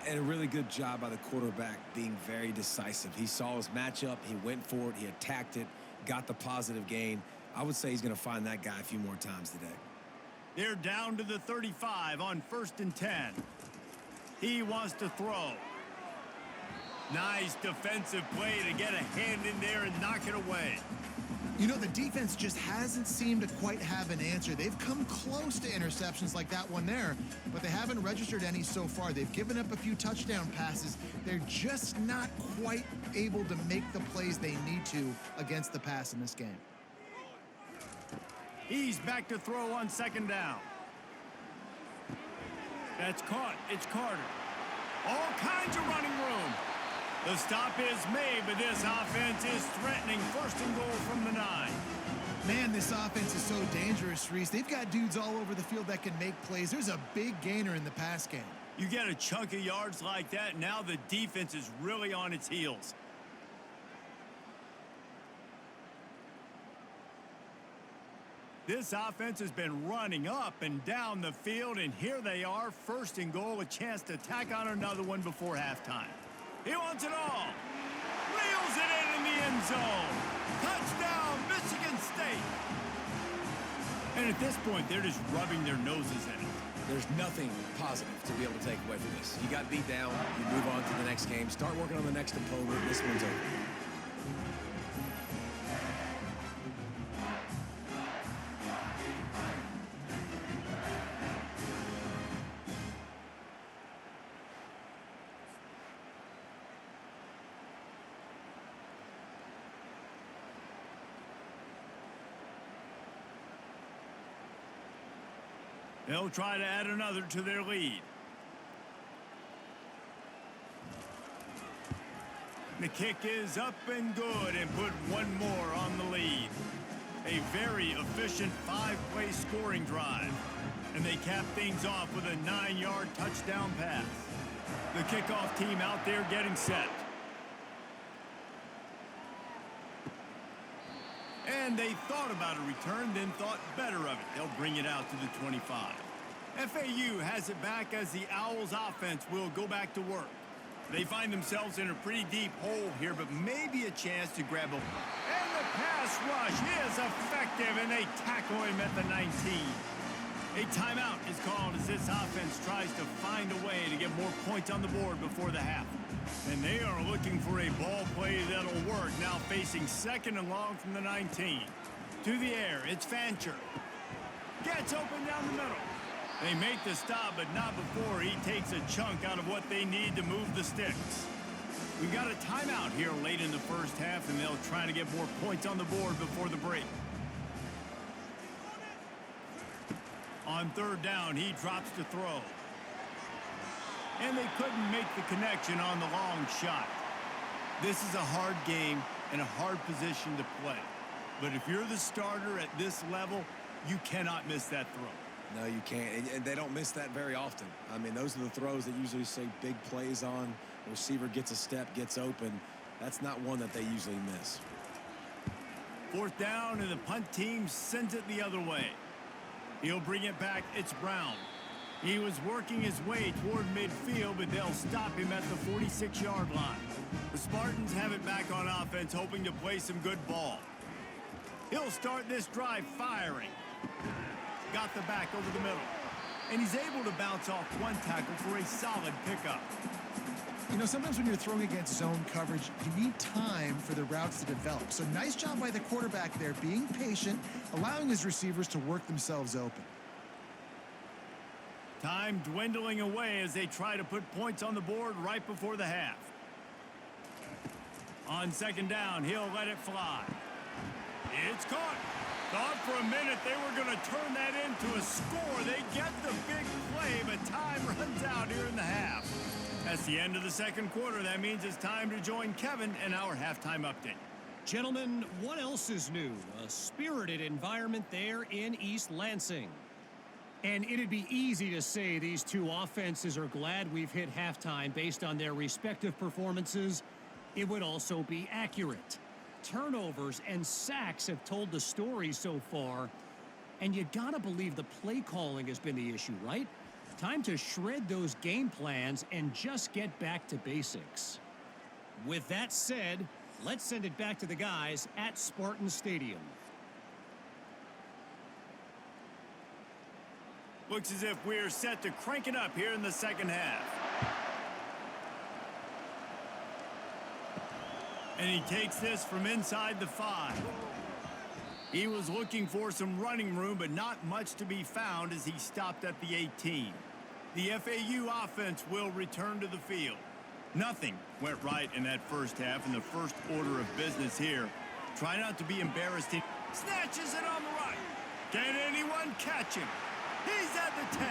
And a really good job by the quarterback being very decisive. He saw his matchup, he went for it, he attacked it, got the positive gain. I would say he's going to find that guy a few more times today. They're down to the 35 on 1st and 10. He wants to throw. Nice defensive play to get a hand in there and knock it away. You know, the defense just hasn't seemed to quite have an answer. They've come close to interceptions like that one there, but they haven't registered any so far. They've given up a few touchdown passes. They're just not quite able to make the plays they need to against the pass in this game. He's back to throw on 2nd down. That's caught. It's Carter. All kinds of running room. The stop is made, but this offense is threatening. 1st and goal from the 9. Man, this offense is so dangerous, Reese. They've got dudes all over the field that can make plays. There's a big gainer in the pass game. You get a chunk of yards like that, now the defense is really on its heels. This offense has been running up and down the field, and here they are, 1st and goal, a chance to tack on another one before halftime. He wants it all. Reels it in the end zone. Touchdown, Michigan State. And at this point, they're just rubbing their noses in it. There's nothing positive to be able to take away from this. You got beat down, you move on to the next game, start working on the next opponent. This one's over. They'll try to add another to their lead. The kick is up and good and put one more on the lead. A very efficient 5-play scoring drive. And they cap things off with a 9-yard touchdown pass. The kickoff team out there getting set. And they thought about a return, then thought better of it. They'll bring it out to the 25. FAU has it back as the Owls offense will go back to work. They find themselves in a pretty deep hole here, but maybe a chance to grab a... And the pass rush is effective, and they tackle him at the 19. A timeout is called as this offense tries to find a way to get more points on the board before the half. And they are looking for a ball play that'll work, now facing second and long from the 19. To the air, it's Fancher. Gets open down the middle. They make the stop, but not before he takes a chunk out of what they need to move the sticks. We've got a timeout here late in the first half, and they'll try to get more points on the board before the break. On third down, he drops to throw. And they couldn't make the connection on the long shot. This is a hard game and a hard position to play. But if you're the starter at this level, you cannot miss that throw. No, you can't. And they don't miss that very often. I mean, those are the throws that usually say big plays on. The receiver gets a step, gets open. That's not one that they usually miss. Fourth down, and the punt team sends it the other way. He'll bring it back. It's Brown. He was working his way toward midfield, but they'll stop him at the 46-yard line. The Spartans have it back on offense, hoping to play some good ball. He'll start this drive firing. Got the back over the middle. And he's able to bounce off one tackle for a solid pickup. You know, sometimes when you're throwing against zone coverage, you need time for the routes to develop. So nice job by the quarterback there, being patient, allowing his receivers to work themselves open. Time dwindling away as they try to put points on the board right before the half. On second down, he'll let it fly. It's caught. Thought for a minute they were going to turn that into a score. They get the big play, but time runs out here in the half. That's the end of the second quarter. That means it's time to join Kevin in our halftime update. Gentlemen, what else is new? A spirited environment there in East Lansing. And it'd be easy to say these two offenses are glad we've hit halftime based on their respective performances. It would also be accurate. Turnovers and sacks have told the story so far. And you gotta believe the play calling has been the issue, right? Time to shred those game plans and just get back to basics. With that said, let's send it back to the guys at Spartan Stadium. Looks as if we're set to crank it up here in the second half. And he takes this from inside the 5. He was looking for some running room, but not much to be found as he stopped at the 18. The FAU offense will return to the field. Nothing went right in that first half, in the first order of business here. Try not to be embarrassed. He snatches it on the right. Can anyone catch him? He's at the 10.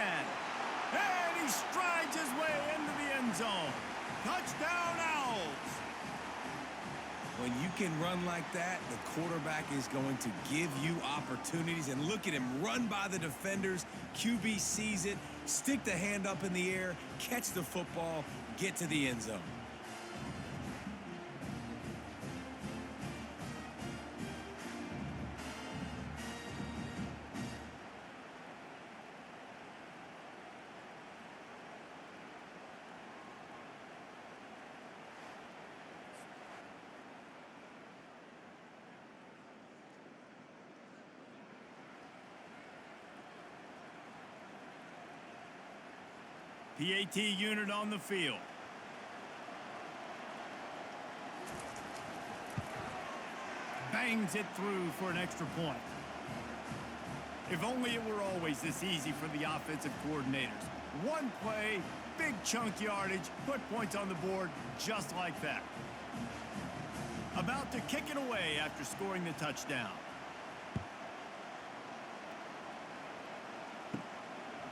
And he strides his way into the end zone. Touchdown, Owls. When you can run like that, the quarterback is going to give you opportunities. And look at him run by the defenders. QB sees it, stick the hand up in the air, catch the football, get to the end zone. PAT unit on the field. Bangs it through for an extra point. If only it were always this easy for the offensive coordinators. One play, big chunk yardage, put points on the board just like that. About to kick it away after scoring the touchdown.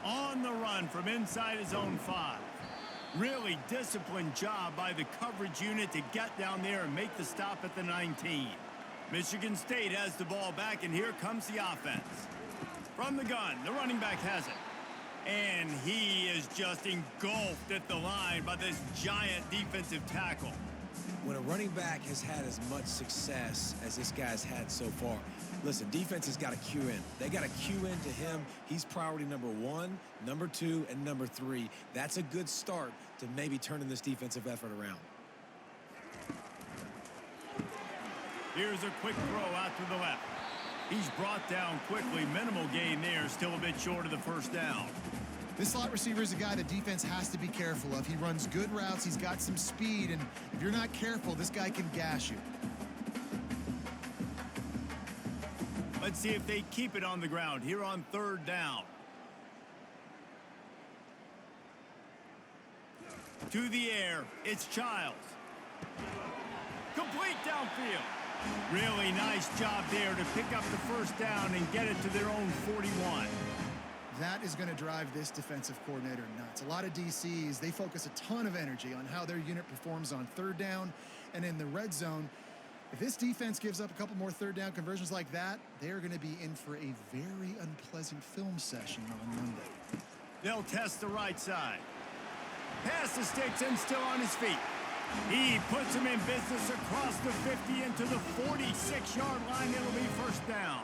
On the run from inside his own 5. Really disciplined job by the coverage unit to get down there and make the stop at the 19. Michigan State has the ball back, and here comes the offense. From the gun, the running back has it. And he is just engulfed at the line by this giant defensive tackle. When a running back has had as much success as this guy's had so far, listen, defense has got to cue in. They got to cue in to him. He's priority number 1, number 2, and number 3. That's a good start to maybe turning this defensive effort around. Here's a quick throw out to the left. He's brought down quickly. Minimal gain there. Still a bit short of the first down. This slot receiver is a guy the defense has to be careful of. He runs good routes. He's got some speed, and if you're not careful, this guy can gash you. Let's see if they keep it on the ground here on third down. To the air, it's Childs. Complete downfield. Really nice job there to pick up the first down and get it to their own 41. That is going to drive this defensive coordinator nuts. A lot of DCs, they focus a ton of energy on how their unit performs on third down and in the red zone. If this defense gives up a couple more third down conversions like that, they're going to be in for a very unpleasant film session on Monday. They'll test the right side. Pass the sticks and still on his feet. He puts him in business across the 50 into the 46-yard line. It'll be first down.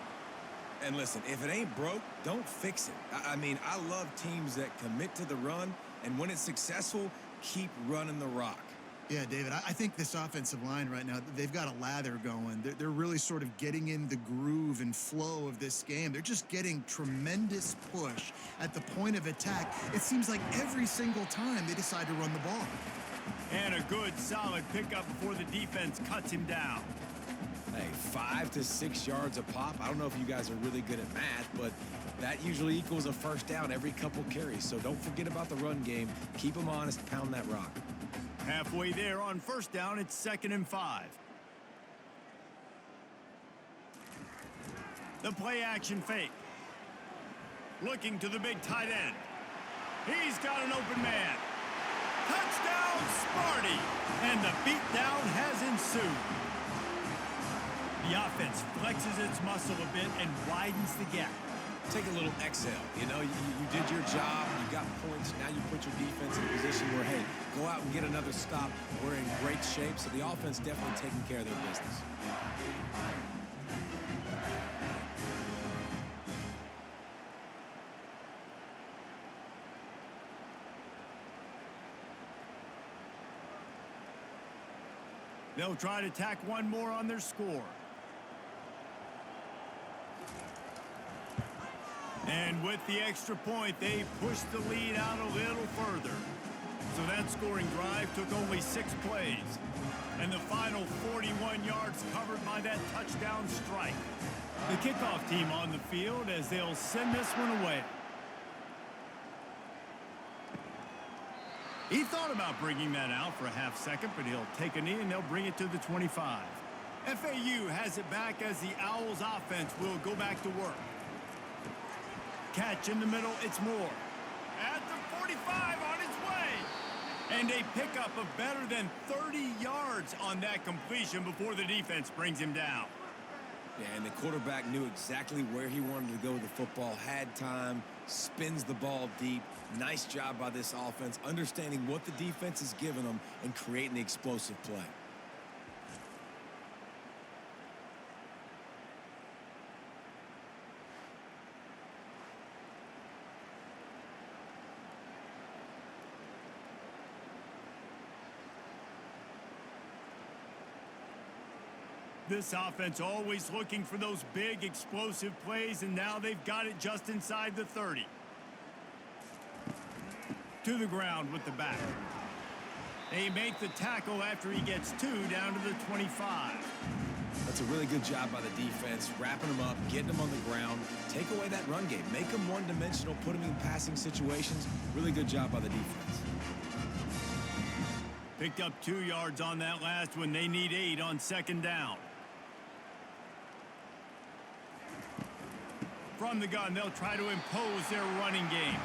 And listen, if it ain't broke, don't fix it. I mean, I love teams that commit to the run, and when it's successful, keep running the rock. Yeah, David, I think this offensive line right now, they've got a lather going. They're really sort of getting in the groove and flow of this game. They're just getting tremendous push at the point of attack. It seems like every single time they decide to run the ball. And a good, solid pickup before the defense cuts him down. Hey, 5 to 6 yards a pop. I don't know if you guys are really good at math, but that usually equals a first down every couple carries. So don't forget about the run game. Keep them honest, pound that rock. Halfway there on first down, it's 2nd and 5. The play action fake. Looking to the big tight end. He's got an open man. Touchdown, Sparty! And the beatdown has ensued. The offense flexes its muscle a bit and widens the gap. Take a little exhale. You know, you did your job. You got points. Now you put your defense in a position where, hey, go out and get another stop. We're in great shape, so the offense definitely taking care of their business. They'll try to tack one more on their score. And with the extra point, they pushed the lead out a little further. So that scoring drive took only 6 plays. And the final 41 yards covered by that touchdown strike. The kickoff team on the field as they'll send this one away. He thought about bringing that out for a half second, but he'll take a knee and they'll bring it to the 25. FAU has it back as the Owls offense will go back to work. Catch in the middle, it's Moore. At the 45 on his way. And a pickup of better than 30 yards on that completion before the defense brings him down. Yeah, and the quarterback knew exactly where he wanted to go with the football, had time, spins the ball deep. Nice job by this offense, understanding what the defense is giving them and creating the explosive play. This offense always looking for those big explosive plays, and now they've got it just inside the 30. To the ground with the back. They make the tackle after he gets 2 down to the 25. That's a really good job by the defense, wrapping them up, getting them on the ground. Take away that run game. Make them one-dimensional, put them in passing situations. Really good job by the defense. Picked up 2 yards on that last one. They need 8 on 2nd down. From the gun, they'll try to impose their running game.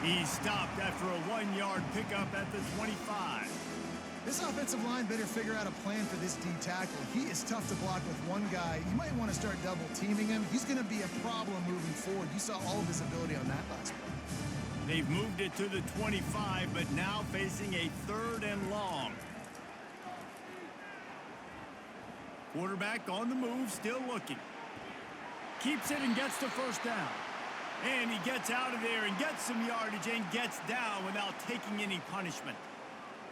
He's stopped after a 1-yard pickup at the 25. This offensive line better figure out a plan for this D tackle. He is tough to block with one guy. You might want to start double teaming him. He's going to be a problem moving forward. You saw all of his ability on that last play. They've moved it to the 25, but now facing a 3rd and long. Quarterback on the move, still looking. Keeps it and gets the first down. And he gets out of there and gets some yardage and gets down without taking any punishment.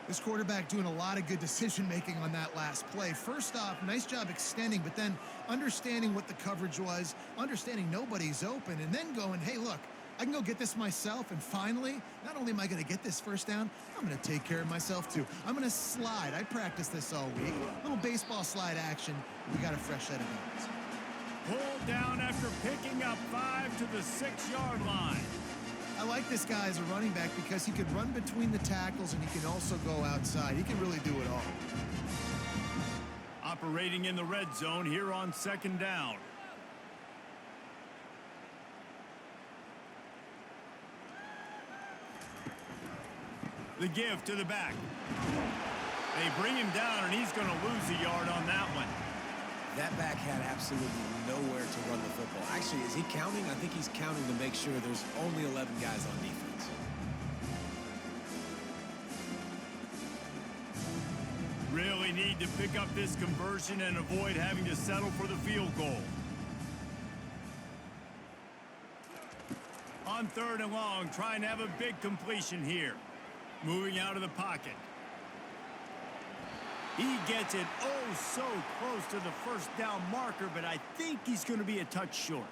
This quarterback doing a lot of good decision-making on that last play. First off, nice job extending, but then understanding what the coverage was, understanding nobody's open, and then going, hey, look, I can go get this myself, and finally, not only am I going to get this first down, I'm going to take care of myself too. I'm going to slide. I practiced this all week. Little baseball slide action. We got a fresh set of bounds. Pulled down after picking up 5 to the 6-yard line. I like this guy as a running back because he can run between the tackles and he can also go outside. He can really do it all. Operating in the red zone here on 2nd down. The give to the back. They bring him down, and he's going to lose a yard on that one. That back had absolutely nowhere to run the football. Actually, is he counting? I think he's counting to make sure there's only 11 guys on defense. Really need to pick up this conversion and avoid having to settle for the field goal. On 3rd and long, trying to have a big completion here. Moving out of the pocket. He gets it oh so close to the first down marker, but I think he's going to be a touch short.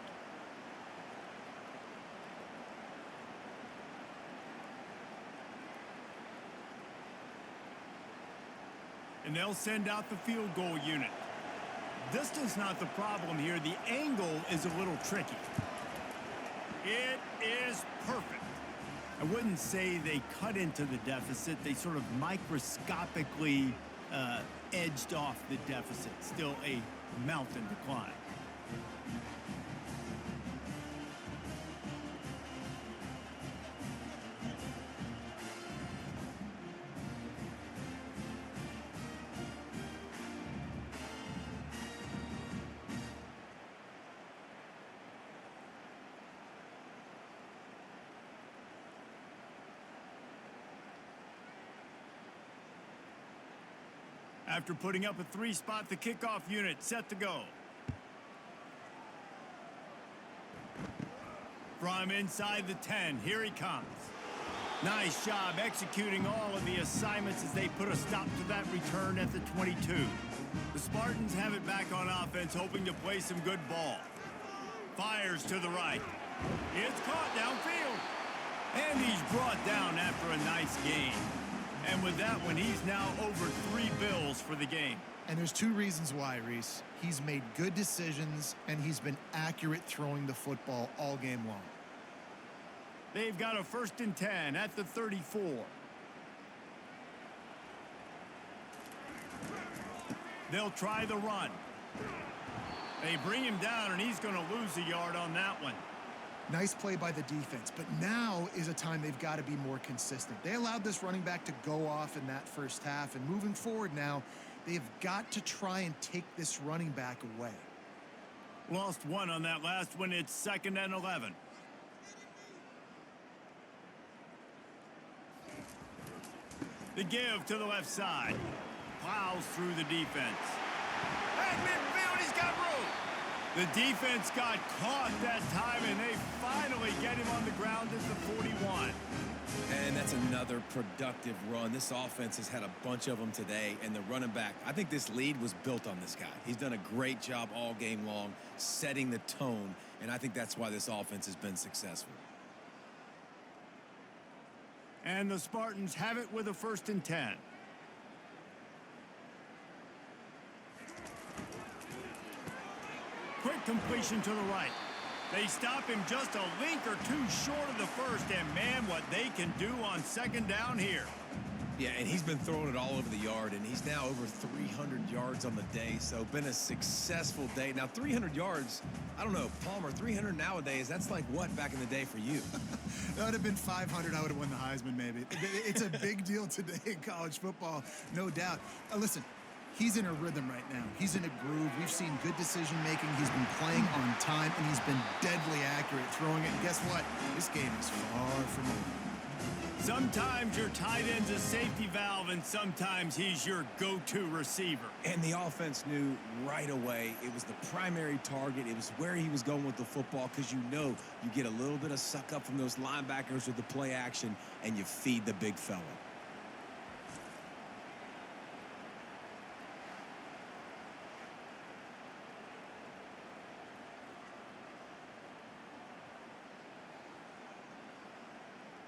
And they'll send out the field goal unit. Distance not the problem here. The angle is a little tricky. It is perfect. I wouldn't say they cut into the deficit. They sort of microscopically edged off the deficit. Still a mountain to climb. After putting up a 3-spot, the kickoff unit set to go. From inside the 10, here he comes. Nice job executing all of the assignments as they put a stop to that return at the 22. The Spartans have it back on offense, hoping to play some good ball. Fires to the right. It's caught downfield. And he's brought down after a nice gain. And with that one, he's now over 3 bills for the game. And there's 2 reasons why, Reese. He's made good decisions, and he's been accurate throwing the football all game long. They've got a 1st and 10 at the 34. They'll try the run. They bring him down, and he's going to lose a yard on that one. Nice play by the defense, but now is a time they've got to be more consistent. They allowed this running back to go off in that first half, and moving forward now, they've got to try and take this running back away. Lost 1 on that last one. It's 2nd and 11. The give to the left side. Plows through the defense. At midfield, he's got room. The defense got caught that time, and they finally get him on the ground at the 41. And that's another productive run. This offense has had a bunch of them today, and the running back, I think this lead was built on this guy. He's done a great job all game long, setting the tone, and I think that's why this offense has been successful. And the Spartans have it with a 1st and 10. Quick completion to the right. They stop him just a link or 2 short of the first, and man, what they can do on 2nd down here. Yeah, and he's been throwing it all over the yard, and he's now over 300 yards on the day, so been a successful day. Now, 300 yards, I don't know, Palmer, 300 nowadays, that's like what back in the day for you? That would have been 500. I would have won the Heisman, maybe. It's a big deal today in college football, no doubt. Listen, he's in a rhythm right now. He's in a groove. We've seen good decision-making. He's been playing on time, and he's been deadly accurate throwing it. And guess what? This game is far from over. Sometimes your tight end's a safety valve, and sometimes he's your go-to receiver. And the offense knew right away it was the primary target. It was where he was going with the football, because you know you get a little bit of suck up from those linebackers with the play action, and you feed the big fella.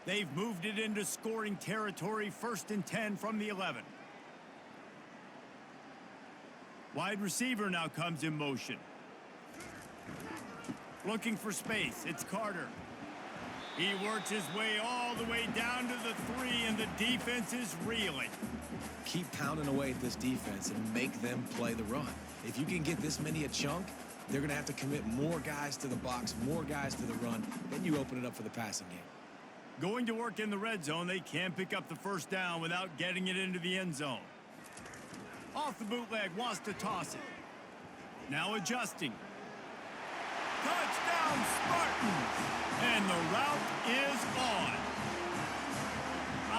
They've moved it into scoring territory, 1st and 10 from the 11. Wide receiver now comes in motion. Looking for space, it's Carter. He works his way all the way down to the 3, and the defense is reeling. Keep pounding away at this defense and make them play the run. If you can get this many a chunk, they're going to have to commit more guys to the box, more guys to the run. Then you open it up for the passing game. Going to work in the red zone, they can't pick up the 1st down without getting it into the end zone. Off the bootleg, wants to toss it. Now adjusting. Touchdown, Spartans! And the route is on.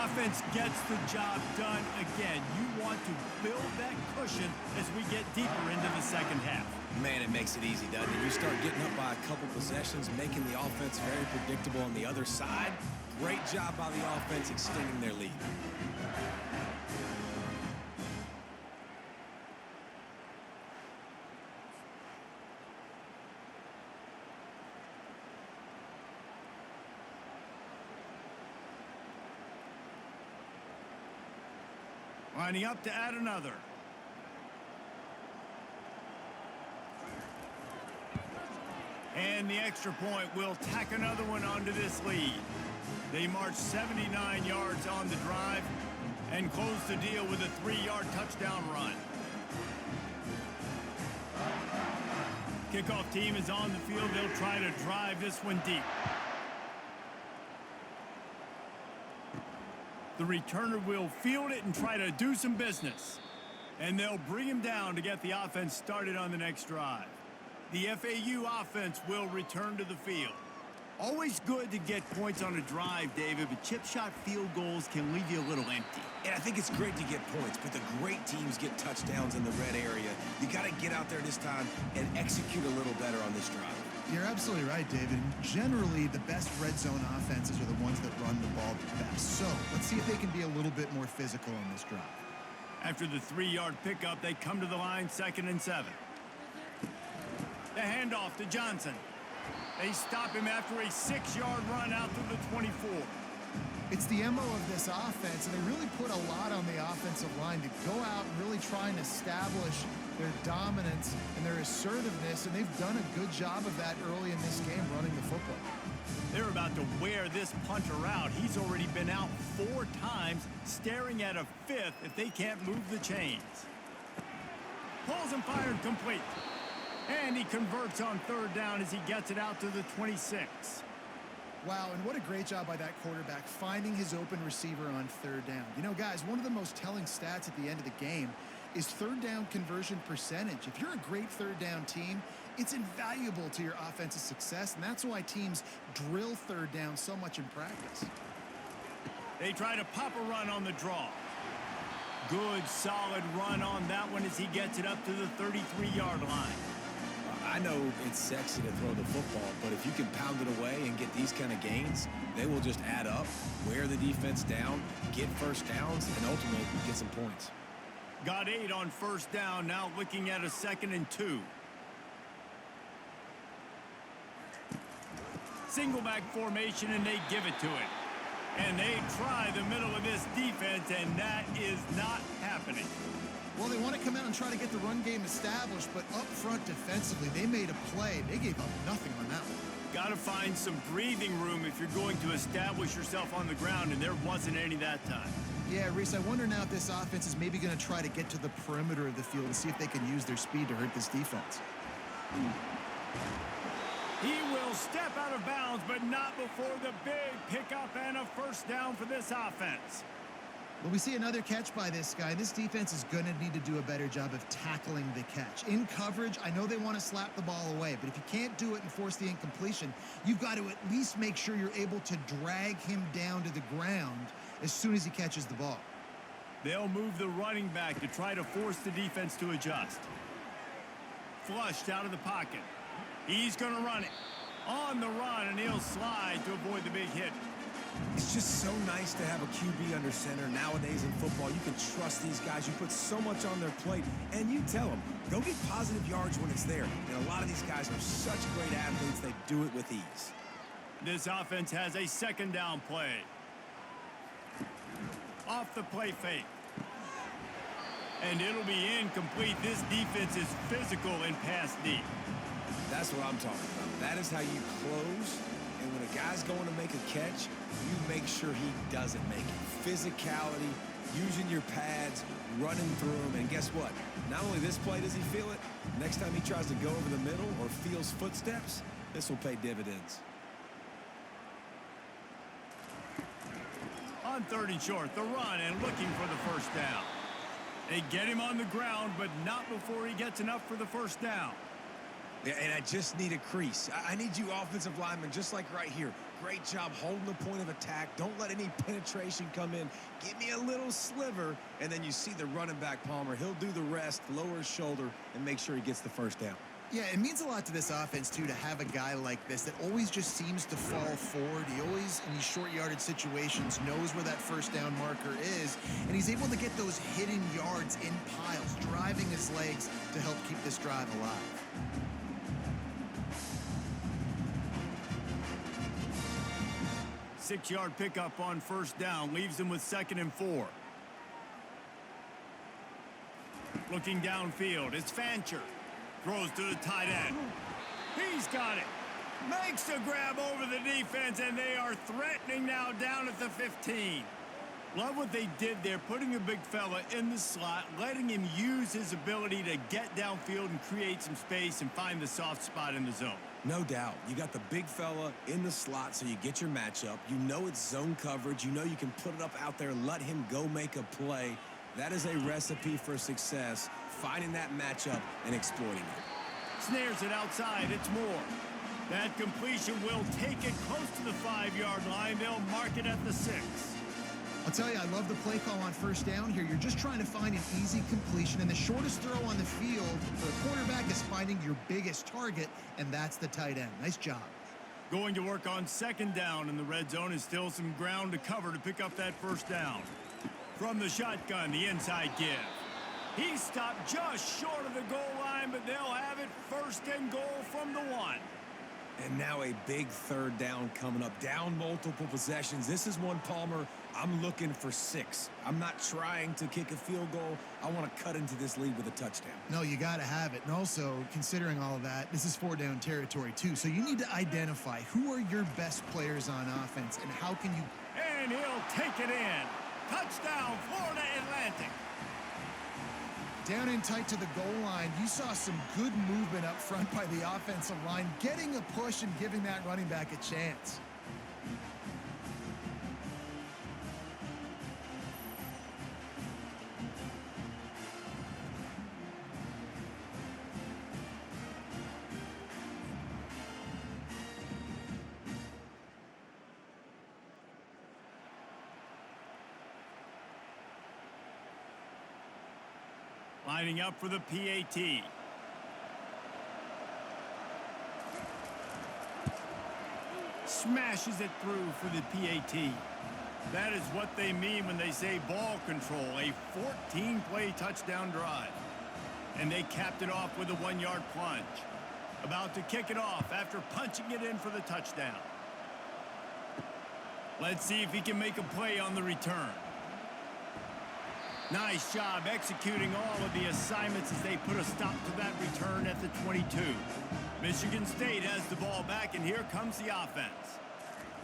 Offense gets the job done again. You want to build that cushion as we get deeper into the 2nd half. Man, it makes it easy, doesn't it? You start getting up by a couple possessions, making the offense very predictable on the other side. Great job by the offense extending their lead. Lining up to add another. And the extra point will tack another one onto this lead. They march 79 yards on the drive and close the deal with a 3-yard touchdown run. Kickoff team is on the field. They'll try to drive this one deep. The returner will field it and try to do some business. And they'll bring him down to get the offense started on the next drive. The FAU offense will return to the field. Always good to get points on a drive, David, but chip shot field goals can leave you a little empty. And I think it's great to get points, but the great teams get touchdowns in the red area. You got to get out there this time and execute a little better on this drive. You're absolutely right, David. Generally, the best red zone offenses are the ones that run the ball the best. So let's see if they can be a little bit more physical on this drive. After the 3-yard pickup, they come to the line, 2nd and 7. The handoff to Johnson. They stop him after a 6-yard run out to the 24. It's the MO of this offense, and they really put a lot on the offensive line to go out and really try and establish their dominance and their assertiveness, and they've done a good job of that early in this game running the football. They're about to wear this punter out. He's already been out 4 times, staring at a 5th if they can't move the chains. Pulls and fired complete. And he converts on 3rd down as he gets it out to the 26. Wow, and what a great job by that quarterback finding his open receiver on 3rd down. You know, guys, one of the most telling stats at the end of the game is 3rd down conversion percentage. If you're a great 3rd down team, it's invaluable to your offensive success, and that's why teams drill 3rd down so much in practice. They try to pop a run on the draw. Good, solid run on that one as he gets it up to the 33-yard line. I know it's sexy to throw the football, but if you can pound it away and get these kind of gains, they will just add up, wear the defense down, get 1st downs, and ultimately get some points. Got 8 on 1st down, now looking at a 2nd and 2. Single back formation, and they give it to it. And they try the middle of this defense, and that is not happening. Well, they want to come out and try to get the run game established, but up front defensively, they made a play. They gave up nothing on that one. Got to find some breathing room if you're going to establish yourself on the ground, and there wasn't any that time. Yeah, Reese, I wonder now if this offense is maybe going to try to get to the perimeter of the field and see if they can use their speed to hurt this defense. He will step out of bounds, but not before the big pickup and a 1st down for this offense. Well, we see another catch by this guy. This defense is going to need to do a better job of tackling the catch. In coverage, I know they want to slap the ball away, but if you can't do it and force the incompletion, you've got to at least make sure you're able to drag him down to the ground as soon as he catches the ball. They'll move the running back to try to force the defense to adjust. Flushed out of the pocket. He's going to run it. On the run, and he'll slide to avoid the big hit. It's just so nice to have a QB under center nowadays in football. You can trust these guys. You put so much on their plate, and you tell them, go get positive yards when it's there. And a lot of these guys are such great athletes, they do it with ease. This offense has a 2nd down play. Off the play fake. And it'll be incomplete. This defense is physical and pass deep. That's what I'm talking about. That is how you close. And when a guy's going to make a catch, you make sure he doesn't make it. Physicality, using your pads, running through them. And guess what? Not only this play does he feel it, next time he tries to go over the middle or feels footsteps, this will pay dividends. On 3rd and short, the run and looking for the first down. They get him on the ground, but not before he gets enough for the first down. Yeah, and I just need a crease. I need you offensive linemen, just like right here. Great job holding the point of attack. Don't let any penetration come in. Give me a little sliver, and then you see the running back, Palmer. He'll do the rest, lower his shoulder, and make sure he gets the first down. Yeah, it means a lot to this offense, too, to have a guy like this that always just seems to fall forward. He always, in these short yardage situations, knows where that first down marker is, and he's able to get those hidden yards in piles, driving his legs to help keep this drive alive. 6-yard pickup on first down leaves them with 2nd and 4. Looking downfield, it's Fancher. Throws to the tight end. He's got it. Makes a grab over the defense, and they are threatening now down at the 15. Love what they did there, putting a big fella in the slot, letting him use his ability to get downfield and create some space and find the soft spot in the zone. No doubt. You got the big fella in the slot, so you get your matchup. You know it's zone coverage. You know you can put it up out there, let him go make a play. That is a recipe for success, finding that matchup and exploiting it. Snares it outside. It's Moore. That completion will take it close to the 5-yard line. They'll mark it at the 6. I'll tell you, I love the play call on first down here. You're just trying to find an easy completion, and the shortest throw on the field for the quarterback is finding your biggest target, and that's the tight end. Nice job. Going to work on 2nd down, and the red zone is still some ground to cover to pick up that first down. From the shotgun, the inside give. He stopped just short of the goal line, but they'll have it 1st and goal from the 1. And now a big 3rd down coming up. Down multiple possessions. This is one, Palmer, I'm looking for 6. I'm not trying to kick a field goal. I want to cut into this lead with a touchdown. No, you got to have it. And also, considering all of that, this is 4-down territory, too. So you need to identify who are your best players on offense and how can you... And he'll take it in. Touchdown, Florida Atlantic. Down in tight to the goal line, you saw some good movement up front by the offensive line, getting a push and giving that running back a chance. Lining up for the PAT. Smashes it through for the PAT. That is what they mean when they say ball control, a 14-play touchdown drive. And they capped it off with a 1-yard plunge. About to kick it off after punching it in for the touchdown. Let's see if he can make a play on the return. Nice job executing all of the assignments as they put a stop to that return at the 22. Michigan State has the ball back, and here comes the offense.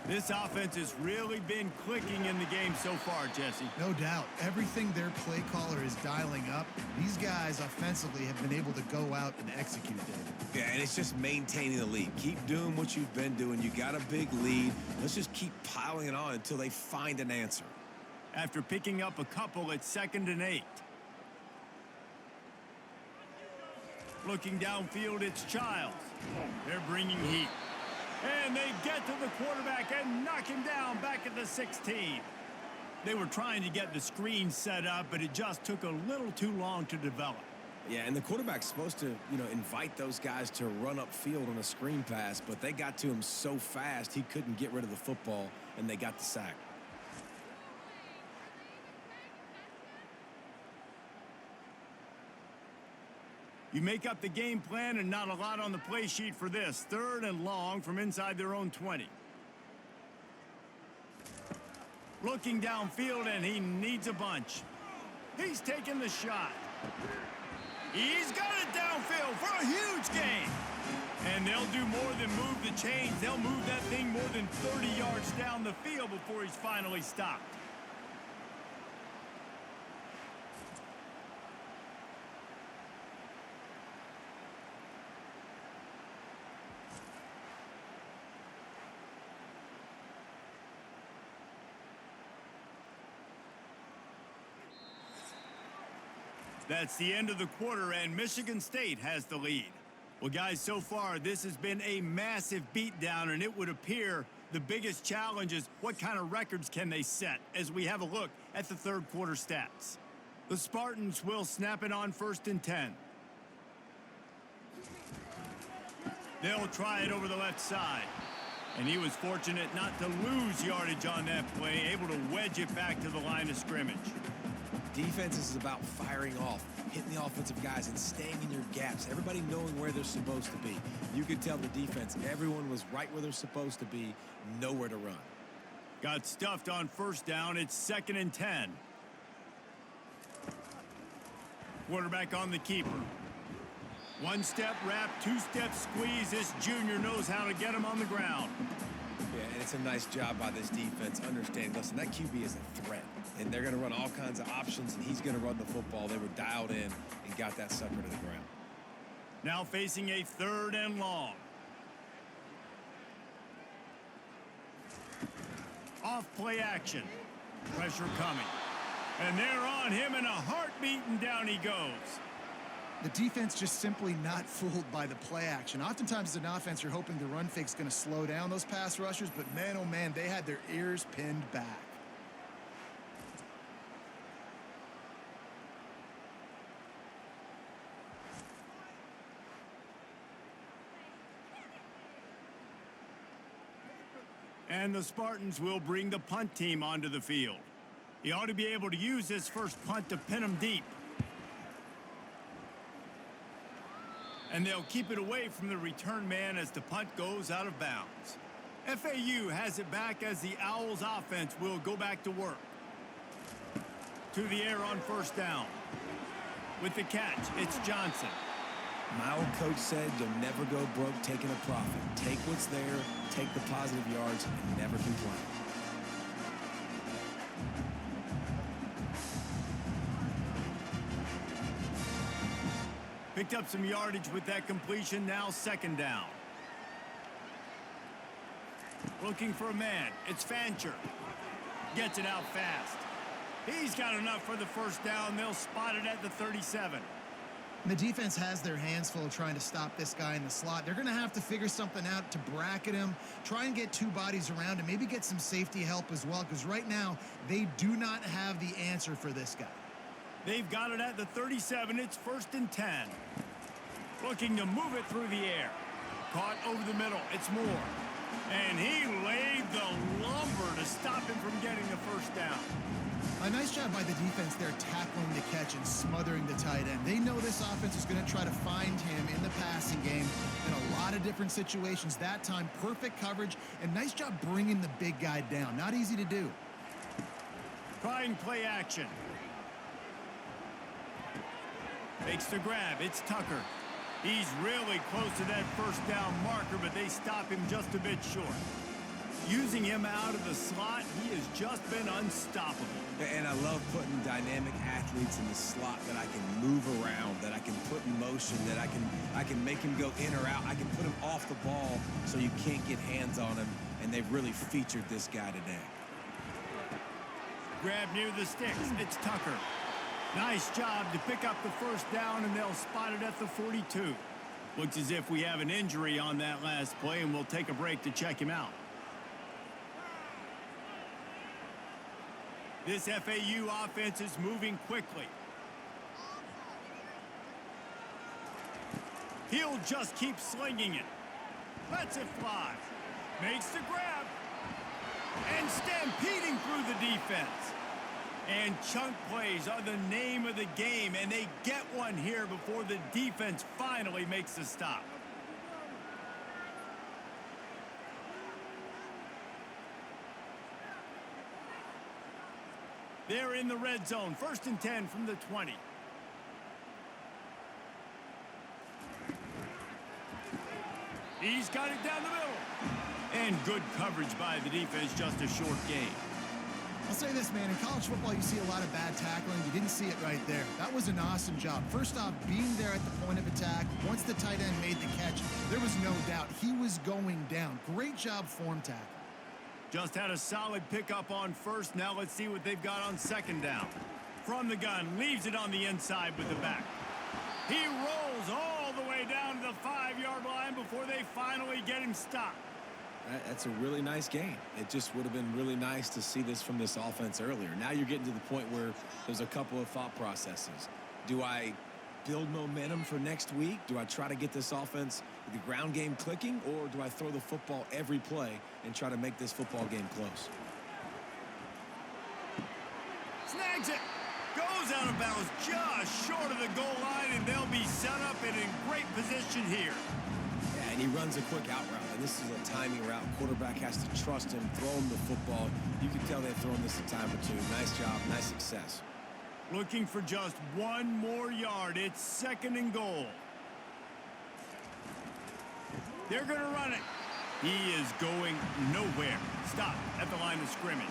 This offense has really been clicking in the game so far, Jesse. No doubt. Everything their play caller is dialing up, these guys offensively have been able to go out and execute, David. Yeah, and it's just maintaining the lead. Keep doing what you've been doing. You got a big lead. Let's just keep piling it on until they find an answer. After picking up a couple at 2nd and 8. Looking downfield, it's Childs. They're bringing heat. And they get to the quarterback and knock him down back at the 16. They were trying to get the screen set up, but it just took a little too long to develop. Yeah, and the quarterback's supposed to, invite those guys to run upfield on a screen pass, but they got to him so fast he couldn't get rid of the football, and they got the sack. You make up the game plan and not a lot on the play sheet for this. 3rd and long from inside their own 20. Looking downfield, and he needs a bunch. He's taking the shot. He's got it downfield for a huge gain. And they'll do more than move the chains. They'll move that thing more than 30 yards down the field before he's finally stopped. That's the end of the quarter, and Michigan State has the lead. Well, guys, so far, this has been a massive beatdown, and it would appear the biggest challenge is what kind of records can they set as we have a look at the third quarter stats. The Spartans will snap it on 1st and 10. They'll try it over the left side. And he was fortunate not to lose yardage on that play, able to wedge it back to the line of scrimmage. Defense is about firing off, hitting the offensive guys, and staying in your gaps. Everybody knowing where they're supposed to be. You could tell the defense, everyone was right where they're supposed to be, nowhere to run. Got stuffed on 1st down. It's 2nd and 10. Quarterback on the keeper. 1-step wrap, 2-step squeeze. This junior knows how to get him on the ground. Yeah, and it's a nice job by this defense understanding, listen, that QB is a threat. And they're going to run all kinds of options, and he's going to run the football. They were dialed in and got that sucker to the ground. Now facing a 3rd and long. Off play action. Pressure coming. And they're on him in a heartbeat, and down he goes. The defense just simply not fooled by the play action. Oftentimes as an offense, you're hoping the run fake's going to slow down those pass rushers, but man, oh man, they had their ears pinned back. And the Spartans will bring the punt team onto the field. He ought to be able to use this first punt to pin him deep. And they'll keep it away from the return man as the punt goes out of bounds. FAU has it back as the Owls offense will go back to work. To the air on 1st down. With the catch, it's Johnson. My old coach said you'll never go broke taking a profit. Take what's there, take the positive yards, and never complain. Picked up some yardage with that completion, now 2nd down. Looking for a man, it's Fancher. Gets it out fast. He's got enough for the 1st down. They'll spot it at the 37. The defense has their hands full trying to stop this guy in the slot. They're going to have to figure something out to bracket him, try and get 2 bodies around him, maybe get some safety help as well, because right now they do not have the answer for this guy. They've got it at the 37. It's 1st and 10. Looking to move it through the air. Caught over the middle. It's Moore. And he laid the lumber to stop him from getting the 1st down. A nice job by the defense there tackling the catch and smothering the tight end. They know this offense is going to try to find him in the passing game in a lot of different situations. That time, perfect coverage and nice job bringing the big guy down. Not easy to do. Trying play action. Makes the grab. It's Tucker. He's really close to that 1st down marker, but they stop him just a bit short. Using him out of the slot, he has just been unstoppable. And I love putting dynamic athletes in the slot that I can move around, that I can put in motion, that I can make him go in or out. I can put him off the ball so you can't get hands on him, and they've really featured this guy today. Grab near the sticks. It's Tucker. Nice job to pick up the 1st down, and they'll spot it at the 42. Looks as if we have an injury on that last play, and we'll take a break to check him out. This FAU offense is moving quickly. He'll just keep slinging it. Lets it fly. Makes the grab. And stampeding through the defense. And chunk plays are the name of the game, and they get one here before the defense finally makes the stop. They're in the red zone. 1st and 10 from the 20. He's got it down the middle. And good coverage by the defense, just a short gain. I'll say this, man. In college football, you see a lot of bad tackling. You didn't see it right there. That was an awesome job. First off, being there at the point of attack. Once the tight end made the catch, there was no doubt he was going down. Great job form tackle. Just had a solid pickup on 1st. Now let's see what they've got on 2nd down. From the gun, leaves it on the inside with the back. He rolls all the way down to the 5-yard line before they finally get him stopped. That's a really nice game. It just would have been really nice to see this from this offense earlier. Now you're getting to the point where there's a couple of thought processes. Do I build momentum for next week? Do I try to get this offense, the ground game clicking, or do I throw the football every play and try to make this football game close? Snags it. Goes out of bounds just short of the goal line, and they'll be set up and in great position here. Yeah, and he runs a quick out route. And this is a timing route. Quarterback has to trust him, throw him the football. You can tell they've thrown this a time or two. Nice job, nice success. Looking for just 1 more yard. It's 2nd and goal. They're going to run it. He is going nowhere. Stop at the line of scrimmage.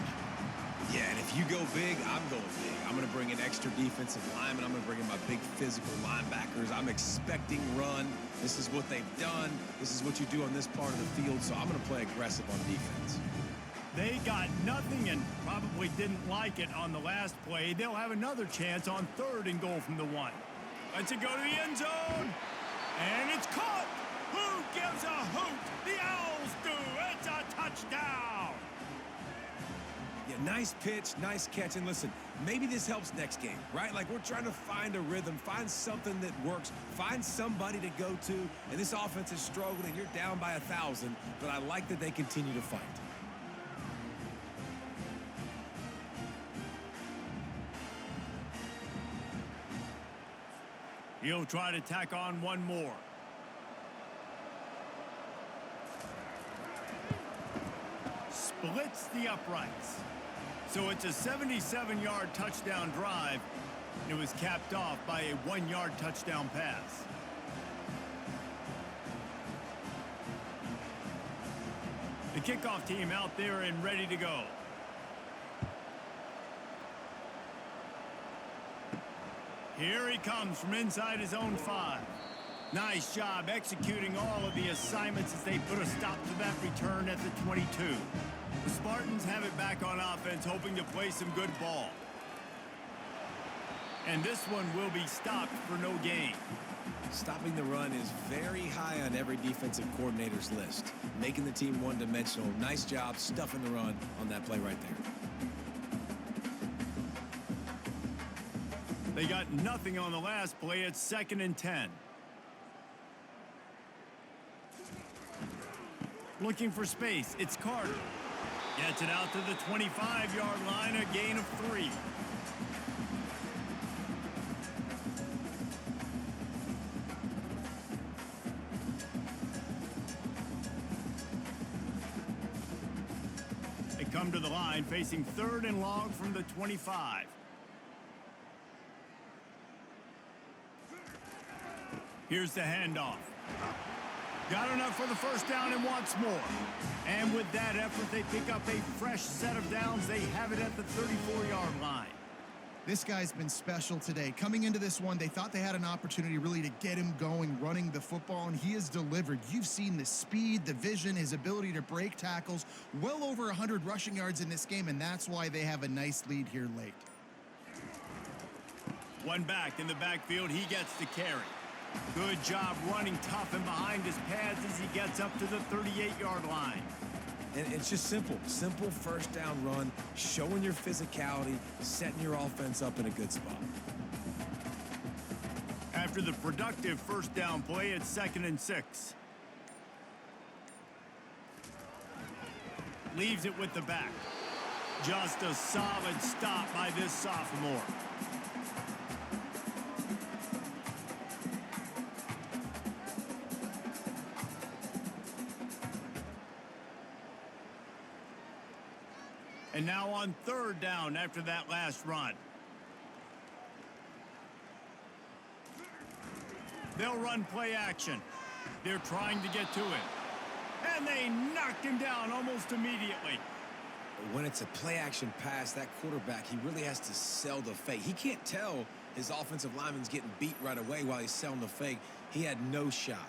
Yeah, and if you go big, I'm going big. I'm going to bring in extra defensive linemen. I'm going to bring in my big physical linebackers. I'm expecting run. This is what they've done. This is what you do on this part of the field, so I'm going to play aggressive on defense. They got nothing and probably didn't like it on the last play. They'll have another chance on 3rd and goal from the 1. Let's it go to the end zone. And it's caught. Who gives a hoot? The Owls do. It's a touchdown. Yeah, nice pitch, nice catch. And listen, maybe this helps next game, right? Like we're trying to find a rhythm, find something that works, find somebody to go to. And this offense is struggling, and you're down by 1,000, but I like that they continue to fight. He'll try to tack on 1 more. Splits the uprights. So it's a 77-yard touchdown drive. It was capped off by a 1-yard touchdown pass. The kickoff team out there and ready to go. Here he comes from inside his own 5. Nice job executing all of the assignments as they put a stop to that return at the 22. The Spartans have it back on offense, hoping to play some good ball. And this one will be stopped for no gain. Stopping the run is very high on every defensive coordinator's list. Making the team one-dimensional. Nice job stuffing the run on that play right there. They got nothing on the last play. It's 2nd and 10. Looking for space. It's Carter. Gets it out to the 25-yard line, a gain of 3. They come to the line facing 3rd and long from the 25. Here's the handoff. Got enough for the 1st down and wants more. And with that effort, they pick up a fresh set of downs. They have it at the 34-yard line. This guy's been special today. Coming into this one, they thought they had an opportunity really to get him going, running the football, and he has delivered. You've seen the speed, the vision, his ability to break tackles, well over 100 rushing yards in this game, and that's why they have a nice lead here late. One back in the backfield, he gets the carry. Good job running tough and behind his pads as he gets up to the 38-yard line. And it's just simple 1st down run, showing your physicality, setting your offense up in a good spot. After the productive 1st down play, it's 2nd and 6. Leaves it with the back. Just a solid stop by this sophomore. And now on third down after that last run. They'll run play action. They're trying to get to it. And they knocked him down almost immediately. When it's a play-action pass, that quarterback, he really has to sell the fake. He can't tell his offensive lineman's getting beat right away while he's selling the fake. He had no shot.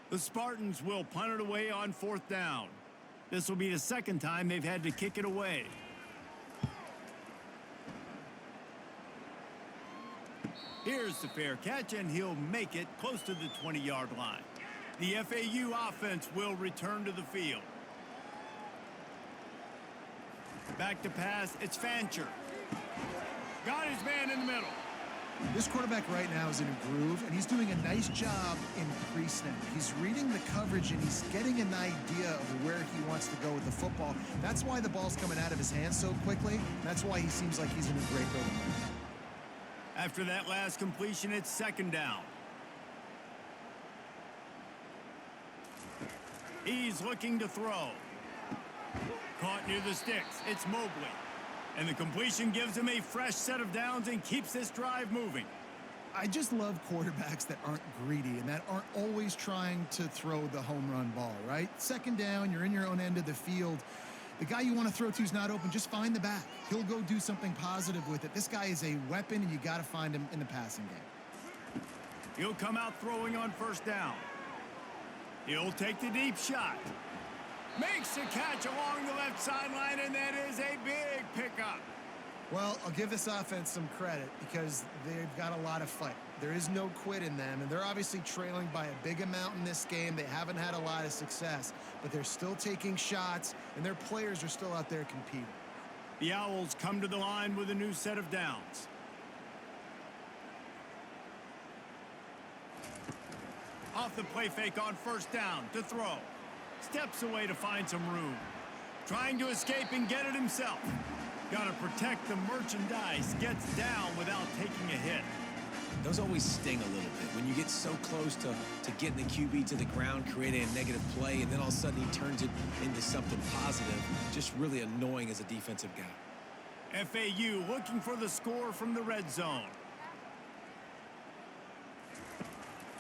The Spartans will punt it away on fourth down. This will be the second time they've had to kick it away. Here's the fair catch, and he'll make it close to the 20-yard line. The FAU offense will return to the field. Back to pass, it's Fancher. Got his man in the middle. This quarterback right now is in a groove, and he's doing a nice job in pre-snap. He's reading the coverage, and he's getting an idea of where he wants to go with the football. That's why the ball's coming out of his hands so quickly. That's why he seems like he's in a great rhythm. After that last completion, it's second down. He's looking to throw. Caught near the sticks. It's Mobley. And the completion gives him a fresh set of downs and keeps this drive moving. I just love quarterbacks that aren't greedy and that aren't always trying to throw the home run ball, right? Second down, you're in your own end of the field. The guy you want to throw to is not open. Just find the back. He'll go do something positive with it. This guy is a weapon, and you got to find him in the passing game. He'll come out throwing on first down. He'll take the deep shot. Makes the catch along the left sideline, and that is a big pickup. Well, I'll give this offense some credit because they've got a lot of fight. There is no quit in them, and they're obviously trailing by a big amount in this game. They haven't had a lot of success, but they're still taking shots, and their players are still out there competing. The Owls come to the line with a new set of downs. Off the play fake on first down to throw. Steps away to find some room. Trying to escape and get it himself. Got to protect the merchandise. Gets down without taking a hit. Those always sting a little bit when you get so close to getting the QB to the ground, creating a negative play, and then all of a sudden he turns it into something positive. Just really annoying as a defensive guy. FAU looking for the score from the red zone.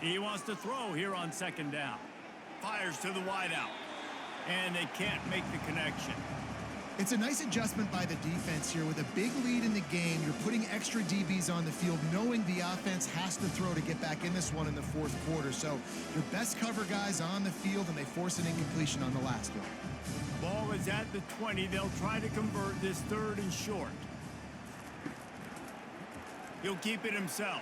He wants to throw here on second down. Fires to the wideout. And they can't make the connection. It's a nice adjustment by the defense here. With a big lead in the game, you're putting extra DBs on the field, knowing the offense has to throw to get back in this one in the fourth quarter. So your best cover guys on the field, and they force an incompletion on the last one. Ball is at the 20. They'll try to convert this third and short. He'll keep it himself.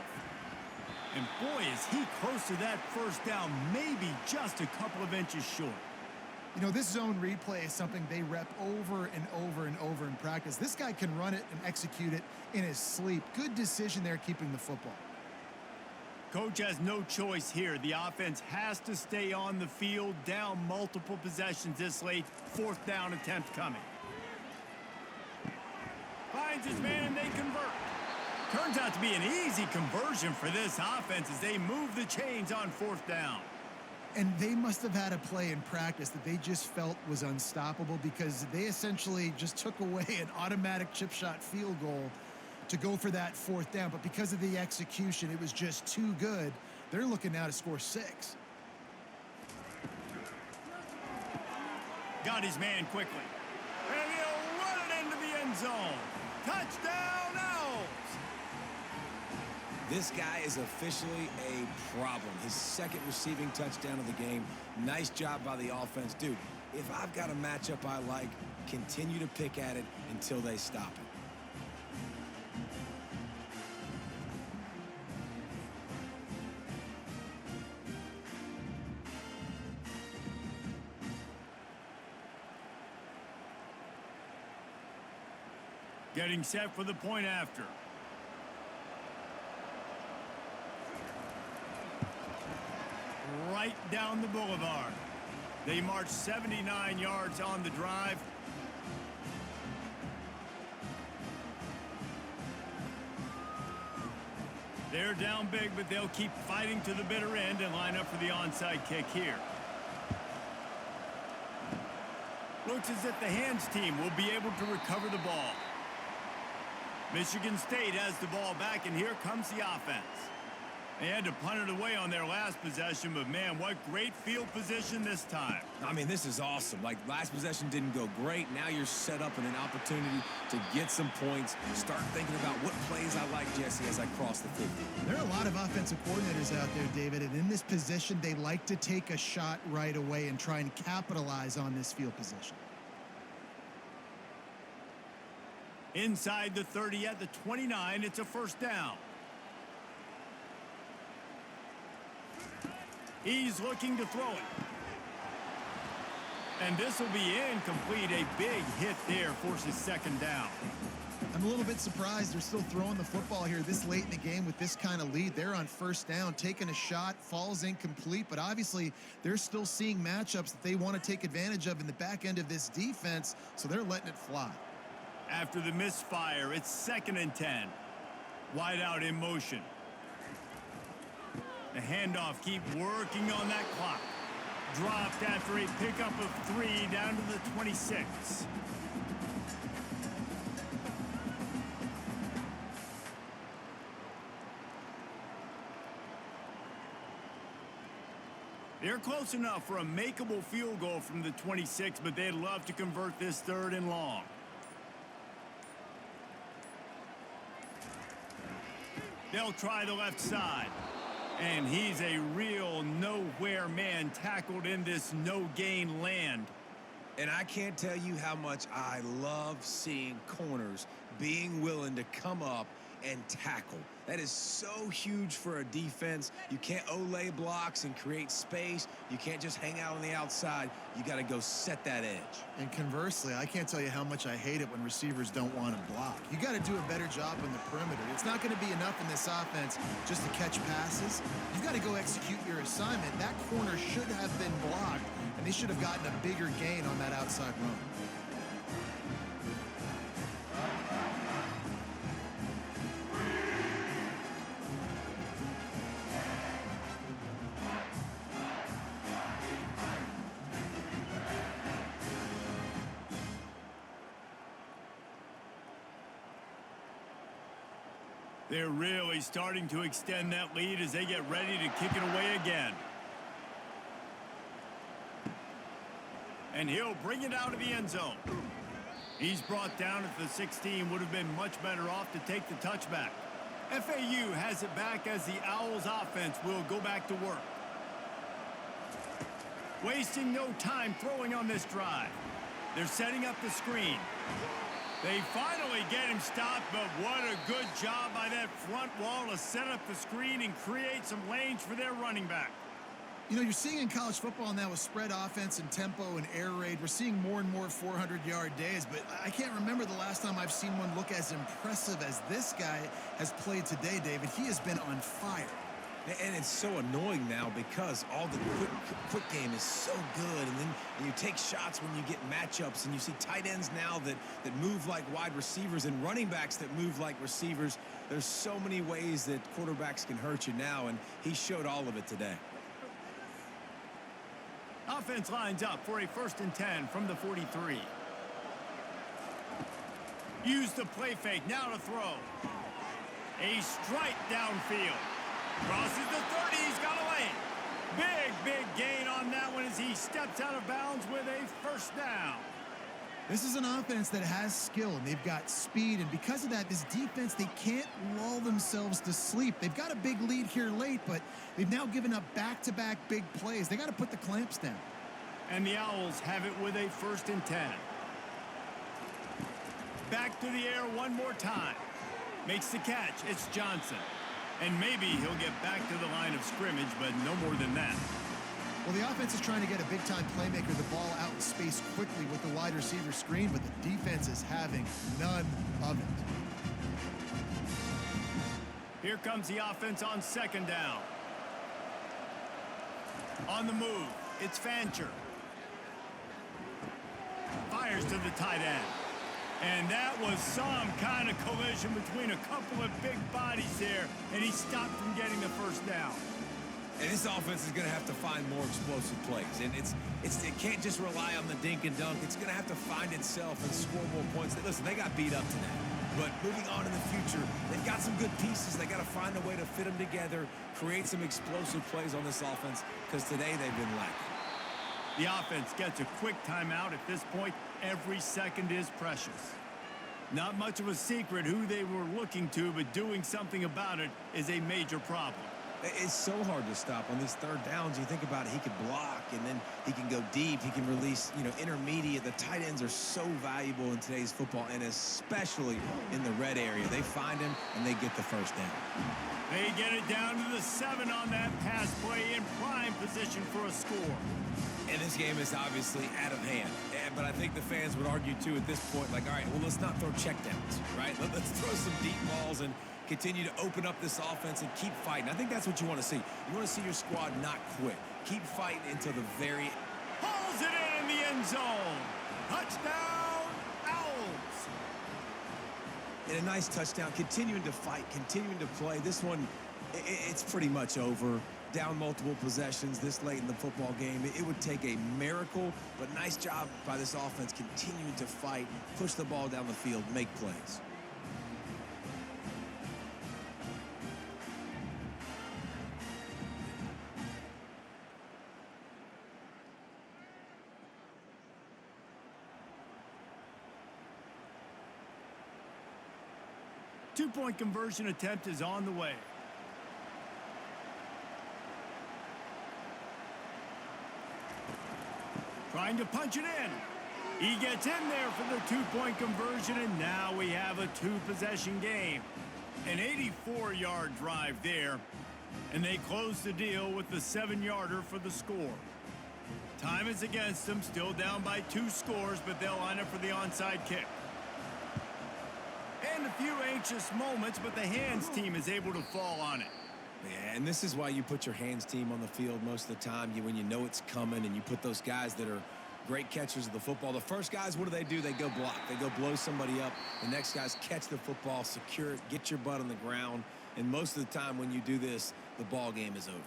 And boy, is he close to that first down, maybe just a couple of inches short. You know, this zone replay is something they rep over and over and over in practice. This guy can run it and execute it in his sleep. Good decision there keeping the football. Coach has no choice here. The offense has to stay on the field, down multiple possessions this late. Fourth down attempt coming. Finds his man and they convert. Turns out to be an easy conversion for this offense as they move the chains on fourth down. And they must have had a play in practice that they just felt was unstoppable because they essentially just took away an automatic chip shot field goal to go for that fourth down. But because of the execution, it was just too good. They're looking now to score 6. Got his man quickly. And he'll run it into the end zone. Touchdown, Owls! This guy is officially a problem. His second receiving touchdown of the game. Nice job by the offense. Dude, if I've got a matchup I like, continue to pick at it until they stop it. Getting set for the point after. Right down the boulevard. They march 79 yards on the drive. They're down big, but they'll keep fighting to the bitter end and line up for the onside kick here. Looks as if the hands team will be able to recover the ball. Michigan State has the ball back, and here comes the offense. They had to punt it away on their last possession, but man, what great field position this time. I mean, this is awesome. Like, last possession didn't go great. Now you're set up in an opportunity to get some points. Start thinking about what plays I like, Jesse, as I cross the 50. There are a lot of offensive coordinators out there, David, and in this position, they like to take a shot right away and try and capitalize on this field position. Inside the 30 at the 29, it's a first down. He's looking to throw it. And this will be incomplete. A big hit there forces second down. I'm a little bit surprised they're still throwing the football here this late in the game with this kind of lead. They're on first down, taking a shot, falls incomplete, but obviously they're still seeing matchups that they want to take advantage of in the back end of this defense, so they're letting it fly. After the misfire, it's 2nd and 10. Wide out in motion. The handoff, keep working on that clock. Dropped after a pickup of 3 down to the 26. They're close enough for a makeable field goal from the 26, but they'd love to convert this 3rd and long. They'll try the left side. And he's a real nowhere man tackled in this no-gain land. And I can't tell you how much I love seeing corners being willing to come up and tackle. That is so huge for a defense. You can't Olay blocks and create space. You can't just hang out on the outside. You got to go set that edge. And conversely, I can't tell you how much I hate it when receivers don't want to block. You got to do a better job on the perimeter. It's not going to be enough in this offense just to catch passes. You've got to go execute your assignment. That corner should have been blocked, and they should have gotten a bigger gain on that outside run. They're really starting to extend that lead as they get ready to kick it away again. And he'll bring it out of the end zone. He's brought down at the 16. Would have been much better off to take the touchback. FAU has it back as the Owls offense will go back to work. Wasting no time throwing on this drive. They're setting up the screen. They finally get him stopped, but what a good job by that front wall to set up the screen and create some lanes for their running back. You know, you're seeing in college football now with spread offense and tempo and air raid, we're seeing more and more 400-yard days, but I can't remember the last time I've seen one look as impressive as this guy has played today, David. He has been on fire. And it's so annoying now because all the quick game is so good, and then you take shots when you get matchups, and you see tight ends now that move like wide receivers and running backs that move like receivers. There's so many ways that quarterbacks can hurt you now, and he showed all of it today. Offense lines up for a 1st and 10 from the 43. Use the play fake, now to throw. A strike downfield. Crosses the 30, he's got a lane. Big gain on that one as he steps out of bounds with a first down. This is an offense that has skill, and they've got speed, and because of that, this defense, they can't lull themselves to sleep. They've got a big lead here late, but they've now given up back-to-back big plays. They got to put the clamps down. And the Owls have it with a 1st and 10. Back to the air one more time. Makes the catch. It's Johnson. And maybe he'll get back to the line of scrimmage, but no more than that. Well, the offense is trying to get a big-time playmaker the ball out in space quickly with the wide receiver screen, but the defense is having none of it. Here comes the offense on 2nd down. On the move, it's Fancher. Fires to the tight end. And that was some kind of collision between a couple of big bodies there, and he stopped from getting the first down. And this offense is going to have to find more explosive plays. And it can't just rely on the dink and dunk. It's going to have to find itself and score more points. Listen, they got beat up today. But moving on in the future, they've got some good pieces. They got to find a way to fit them together, create some explosive plays on this offense, because today they've been lacking. The offense gets a quick timeout. At this point, every second is precious. Not much of a secret who they were looking to, but doing something about it is a major problem. It's so hard to stop on these third downs. You think about it, he could block, and then he can go deep. He can release, intermediate. The tight ends are so valuable in today's football, and especially in the red area. They find him, and they get the first down. They get it down to the 7 on that pass play in prime position for a score. And this game is obviously out of hand. But I think the fans would argue, too, at this point, like, all right, well, let's not throw checkdowns, right? Let's throw some deep balls and continue to open up this offense and keep fighting. I think that's what you want to see. You want to see your squad not quit. Keep fighting until the very end. Pulls it in the end zone. Touchdown, Owls. And a nice touchdown, continuing to fight, continuing to play. This one, it's pretty much over. Down multiple possessions this late in the football game. It would take a miracle, but nice job by this offense continuing to fight, push the ball down the field, make plays. Two-point conversion attempt is on the way. Trying to punch it in. He gets in there for the two-point conversion, and now we have a two-possession game. An 84-yard drive there, and they close the deal with the 7-yarder for the score. Time is against them, still down by 2 scores, but they'll line up for the onside kick. And a few anxious moments, but the hands team is able to fall on it. Yeah, and this is why you put your hands team on the field most of the time. When you know it's coming, and you put those guys that are great catchers of the football. The first guys, what do? They go block. They go blow somebody up. The next guys catch the football, secure it, get your butt on the ground. And most of the time when you do this, the ball game is over.